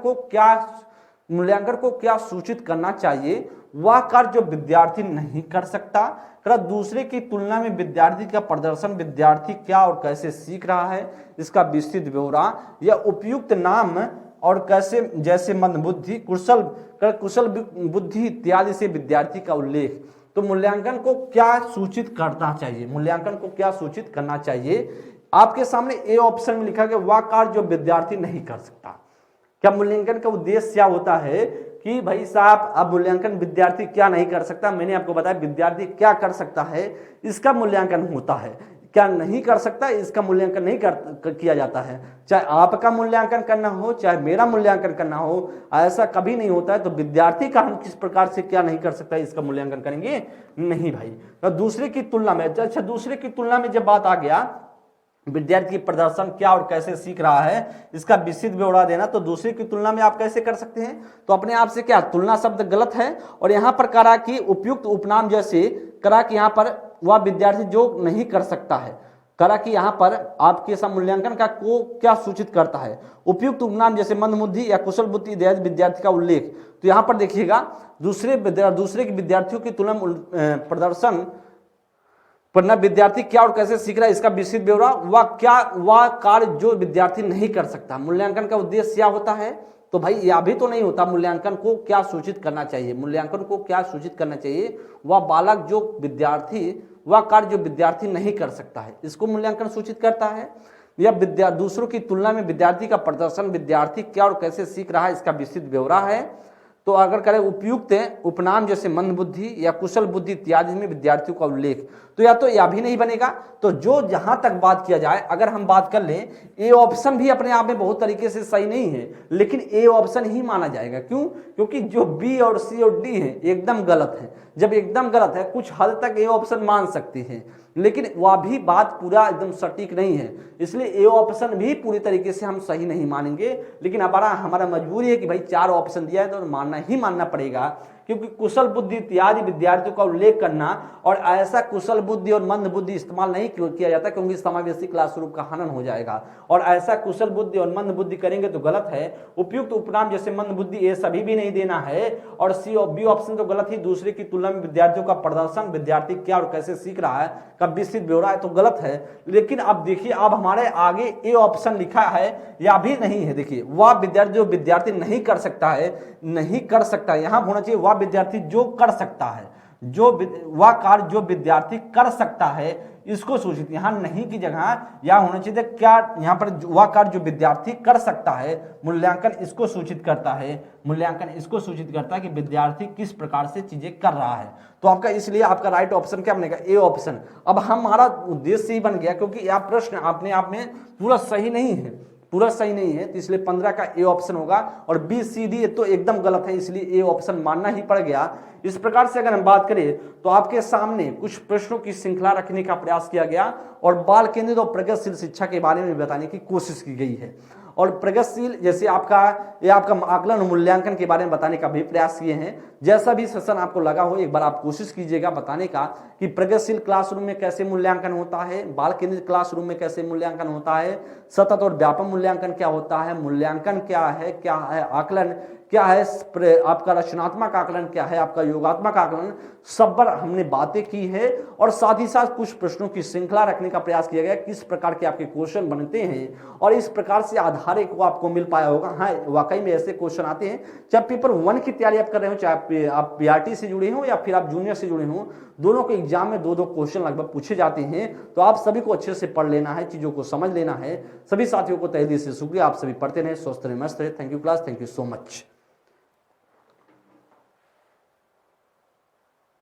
Speaker 1: को क्या सूचित करना चाहिए? वह कार्य जो विद्यार्थी नहीं कर सकता, दूसरे की तुलना में विद्यार्थी का प्रदर्शन, विद्यार्थी क्या और कैसे सीख रहा है इसका विस्तृत ब्यौरा, या उपयुक्त नाम और कैसे, जैसे मंदबुद्धि, कुशल बुद्धि इत्यादि से विद्यार्थी का उल्लेख। तो मूल्यांकन को क्या सूचित करना चाहिए? मूल्यांकन को क्या सूचित करना चाहिए? आपके सामने ए ऑप्शन में लिखा गया वह कार्य जो विद्यार्थी नहीं कर सकता। क्या मूल्यांकन का उद्देश्य क्या होता है कि भाई साहब अब मूल्यांकन विद्यार्थी क्या नहीं कर सकता, मैंने आपको बताया विद्यार्थी क्या कर सकता है इसका मूल्यांकन होता है, क्या नहीं कर सकता इसका मूल्यांकन नहीं किया जाता है। चाहे आपका मूल्यांकन करना हो चाहे मेरा मूल्यांकन करना हो, ऐसा कभी नहीं होता है। तो विद्यार्थी का हम किस प्रकार से क्या नहीं कर सकता इसका मूल्यांकन करेंगे? नहीं भाई। तो दूसरे की तुलना में, अच्छा दूसरे की तुलना में जब बात आ गया विद्यार्थी की प्रदर्शन क्या और कैसे सीख रहा है इसका विस्तृत ब्यौरा देना, तो दूसरे की तुलना में आप कैसे कर सकते हैं? तो अपने आप से क्या तुलना शब्द गलत है, और यहाँ पर करा कि उपयुक्त उपनाम जैसे करा कि यहाँ पर वह विद्यार्थी जो नहीं कर सकता है, करा कि यहाँ पर आपके मूल्यांकन का को क्या सूचित करता है? उपयुक्त उपनाम जैसे मंदबुद्धि या कुशल बुद्धि इत्यादि विद्यार्थी का उल्लेख। तो यहाँ पर देखिएगा दूसरे के विद्यार्थियों की तुलना में प्रदर्शन पढ़ना, विद्यार्थी क्या और कैसे सीख रहा है इसका विस्तृत ब्यौरा, वह कार्य जो विद्यार्थी नहीं कर सकता। मूल्यांकन का उद्देश्य क्या होता है? तो भाई यह भी तो नहीं होता। मूल्यांकन को क्या सूचित करना चाहिए? मूल्यांकन को क्या सूचित करना चाहिए? वह बालक जो विद्यार्थी, वह कार्य जो विद्यार्थी नहीं कर सकता है इसको मूल्यांकन सूचित करता है। या दूसरों की तुलना में विद्यार्थी का प्रदर्शन, विद्यार्थी क्या और कैसे सीख रहा है इसका विस्तृत ब्यौरा है। तो अगर करें उपयुक्त उपनाम जैसे मंदबुद्धि या कुशल बुद्धि इत्यादि में विद्यार्थियों का उल्लेख, तो या तो यह भी नहीं बनेगा। तो जो जहां तक बात किया जाए, अगर हम बात कर लें, ए ऑप्शन भी अपने आप में बहुत तरीके से सही नहीं है, लेकिन ए ऑप्शन ही माना जाएगा। क्यों? क्योंकि जो बी और सी और डी है एकदम गलत है। जब एकदम गलत है, कुछ हद तक ए ऑप्शन मान सकते हैं, लेकिन वह भी बात पूरा एकदम सटीक नहीं है, इसलिए ए ऑप्शन भी पूरी तरीके से हम सही नहीं मानेंगे। लेकिन हमारा मजबूरी है कि भाई 4 ऑप्शन दिया है तो मानना ही मानना पड़ेगा, क्योंकि कुशल बुद्धि इत्यादि विद्यार्थियों का उल्लेख करना और ऐसा कुशल बुद्धि और मंद बुद्धि इस्तेमाल नहीं किया जाता, क्योंकि समावेशी क्लासरूम का हनन हो जाएगा। और ऐसा कुशल बुद्धि और मंद बुद्धि करेंगे तो गलत है। उपयुक्त उपनाम जैसे मंद बुद्धि ये सभी भी नहीं देना है, और सी और बी ऑप्शन तो गलत ही। दूसरे की तुलना में विद्यार्थियों का प्रदर्शन, विद्यार्थी क्या और कैसे सीख रहा है का विस्तृत ब्यौरा है, तो गलत है। लेकिन अब देखिए, अब हमारे आगे ए ऑप्शन लिखा है या भी नहीं है। देखिए, वह विद्यार्थी जो विद्यार्थी नहीं कर सकता है, नहीं कर सकता, यहां होना चाहिए वह विद्यार्थी जो कर सकता है, जो वह कार्य जो विद्यार्थी कर सकता है, इसको सूचित, यहां नहीं की जगह यह होना चाहिए क्या, यहां पर वह कार्य जो विद्यार्थी कर सकता है, मूल्यांकन इसको सूचित करता है। मूल्यांकन इसको सूचित करता है कि विद्यार्थी किस प्रकार से चीजें कर रहा है। तो आपका, इसलिए आपका राइट ऑप्शन क्या बनेगा? A option. अब हमारा उद्देश्य ही बन गया, क्योंकि यह प्रश्न अपने आप में पूरा सही नहीं है, पूरा सही नहीं है, तो इसलिए 15 का ए ऑप्शन होगा। और बी सी डी तो एकदम गलत है, इसलिए ए ऑप्शन मानना ही पड़ गया। इस प्रकार से अगर हम बात करें तो आपके सामने कुछ प्रश्नों की श्रृंखला रखने का प्रयास किया गया और बाल केंद्रित और प्रगतिशील शिक्षा के बारे में बताने की कोशिश की गई है। और प्रगतिशील जैसे आपका आकलन और मूल्यांकन के बारे में बताने का भी प्रयास किए हैं। जैसा भी सेशन आपको लगा हो, एक बार आप कोशिश कीजिएगा बताने का कि प्रगतिशील क्लासरूम में कैसे मूल्यांकन होता है, बाल केंद्रित क्लासरूम में कैसे मूल्यांकन होता है, सतत और व्यापक मूल्यांकन क्या होता है, मूल्यांकन क्या है आकलन क्या है, आपका रचनात्मक आकलन क्या है, आपका योगात्मक आकलन, सब पर हमने बातें की है। और साथ ही साथ कुछ प्रश्नों की श्रृंखला रखने का प्रयास किया गया, किस प्रकार के आपके क्वेश्चन बनते हैं और इस प्रकार से आधार एक को आपको मिल पाया होगा। हाँ, वाकई में ऐसे क्वेश्चन आते हैं। चाहे पेपर 1 की तैयारी आप कर रहे हो, चाहे आप पीआरटी से जुड़े हो या फिर आप जूनियर से जुड़े हो, दोनों के एग्जाम में 2-2 क्वेश्चन लगभग पूछे जाते हैं। तो आप सभी को अच्छे से पढ़ लेना है, चीजों को समझ लेना है। सभी साथियों को तहे दिल से शुक्रिया। आप सभी पढ़ते रहे, स्वस्थ रहे, मस्त रहे। Thank you class, thank you so much.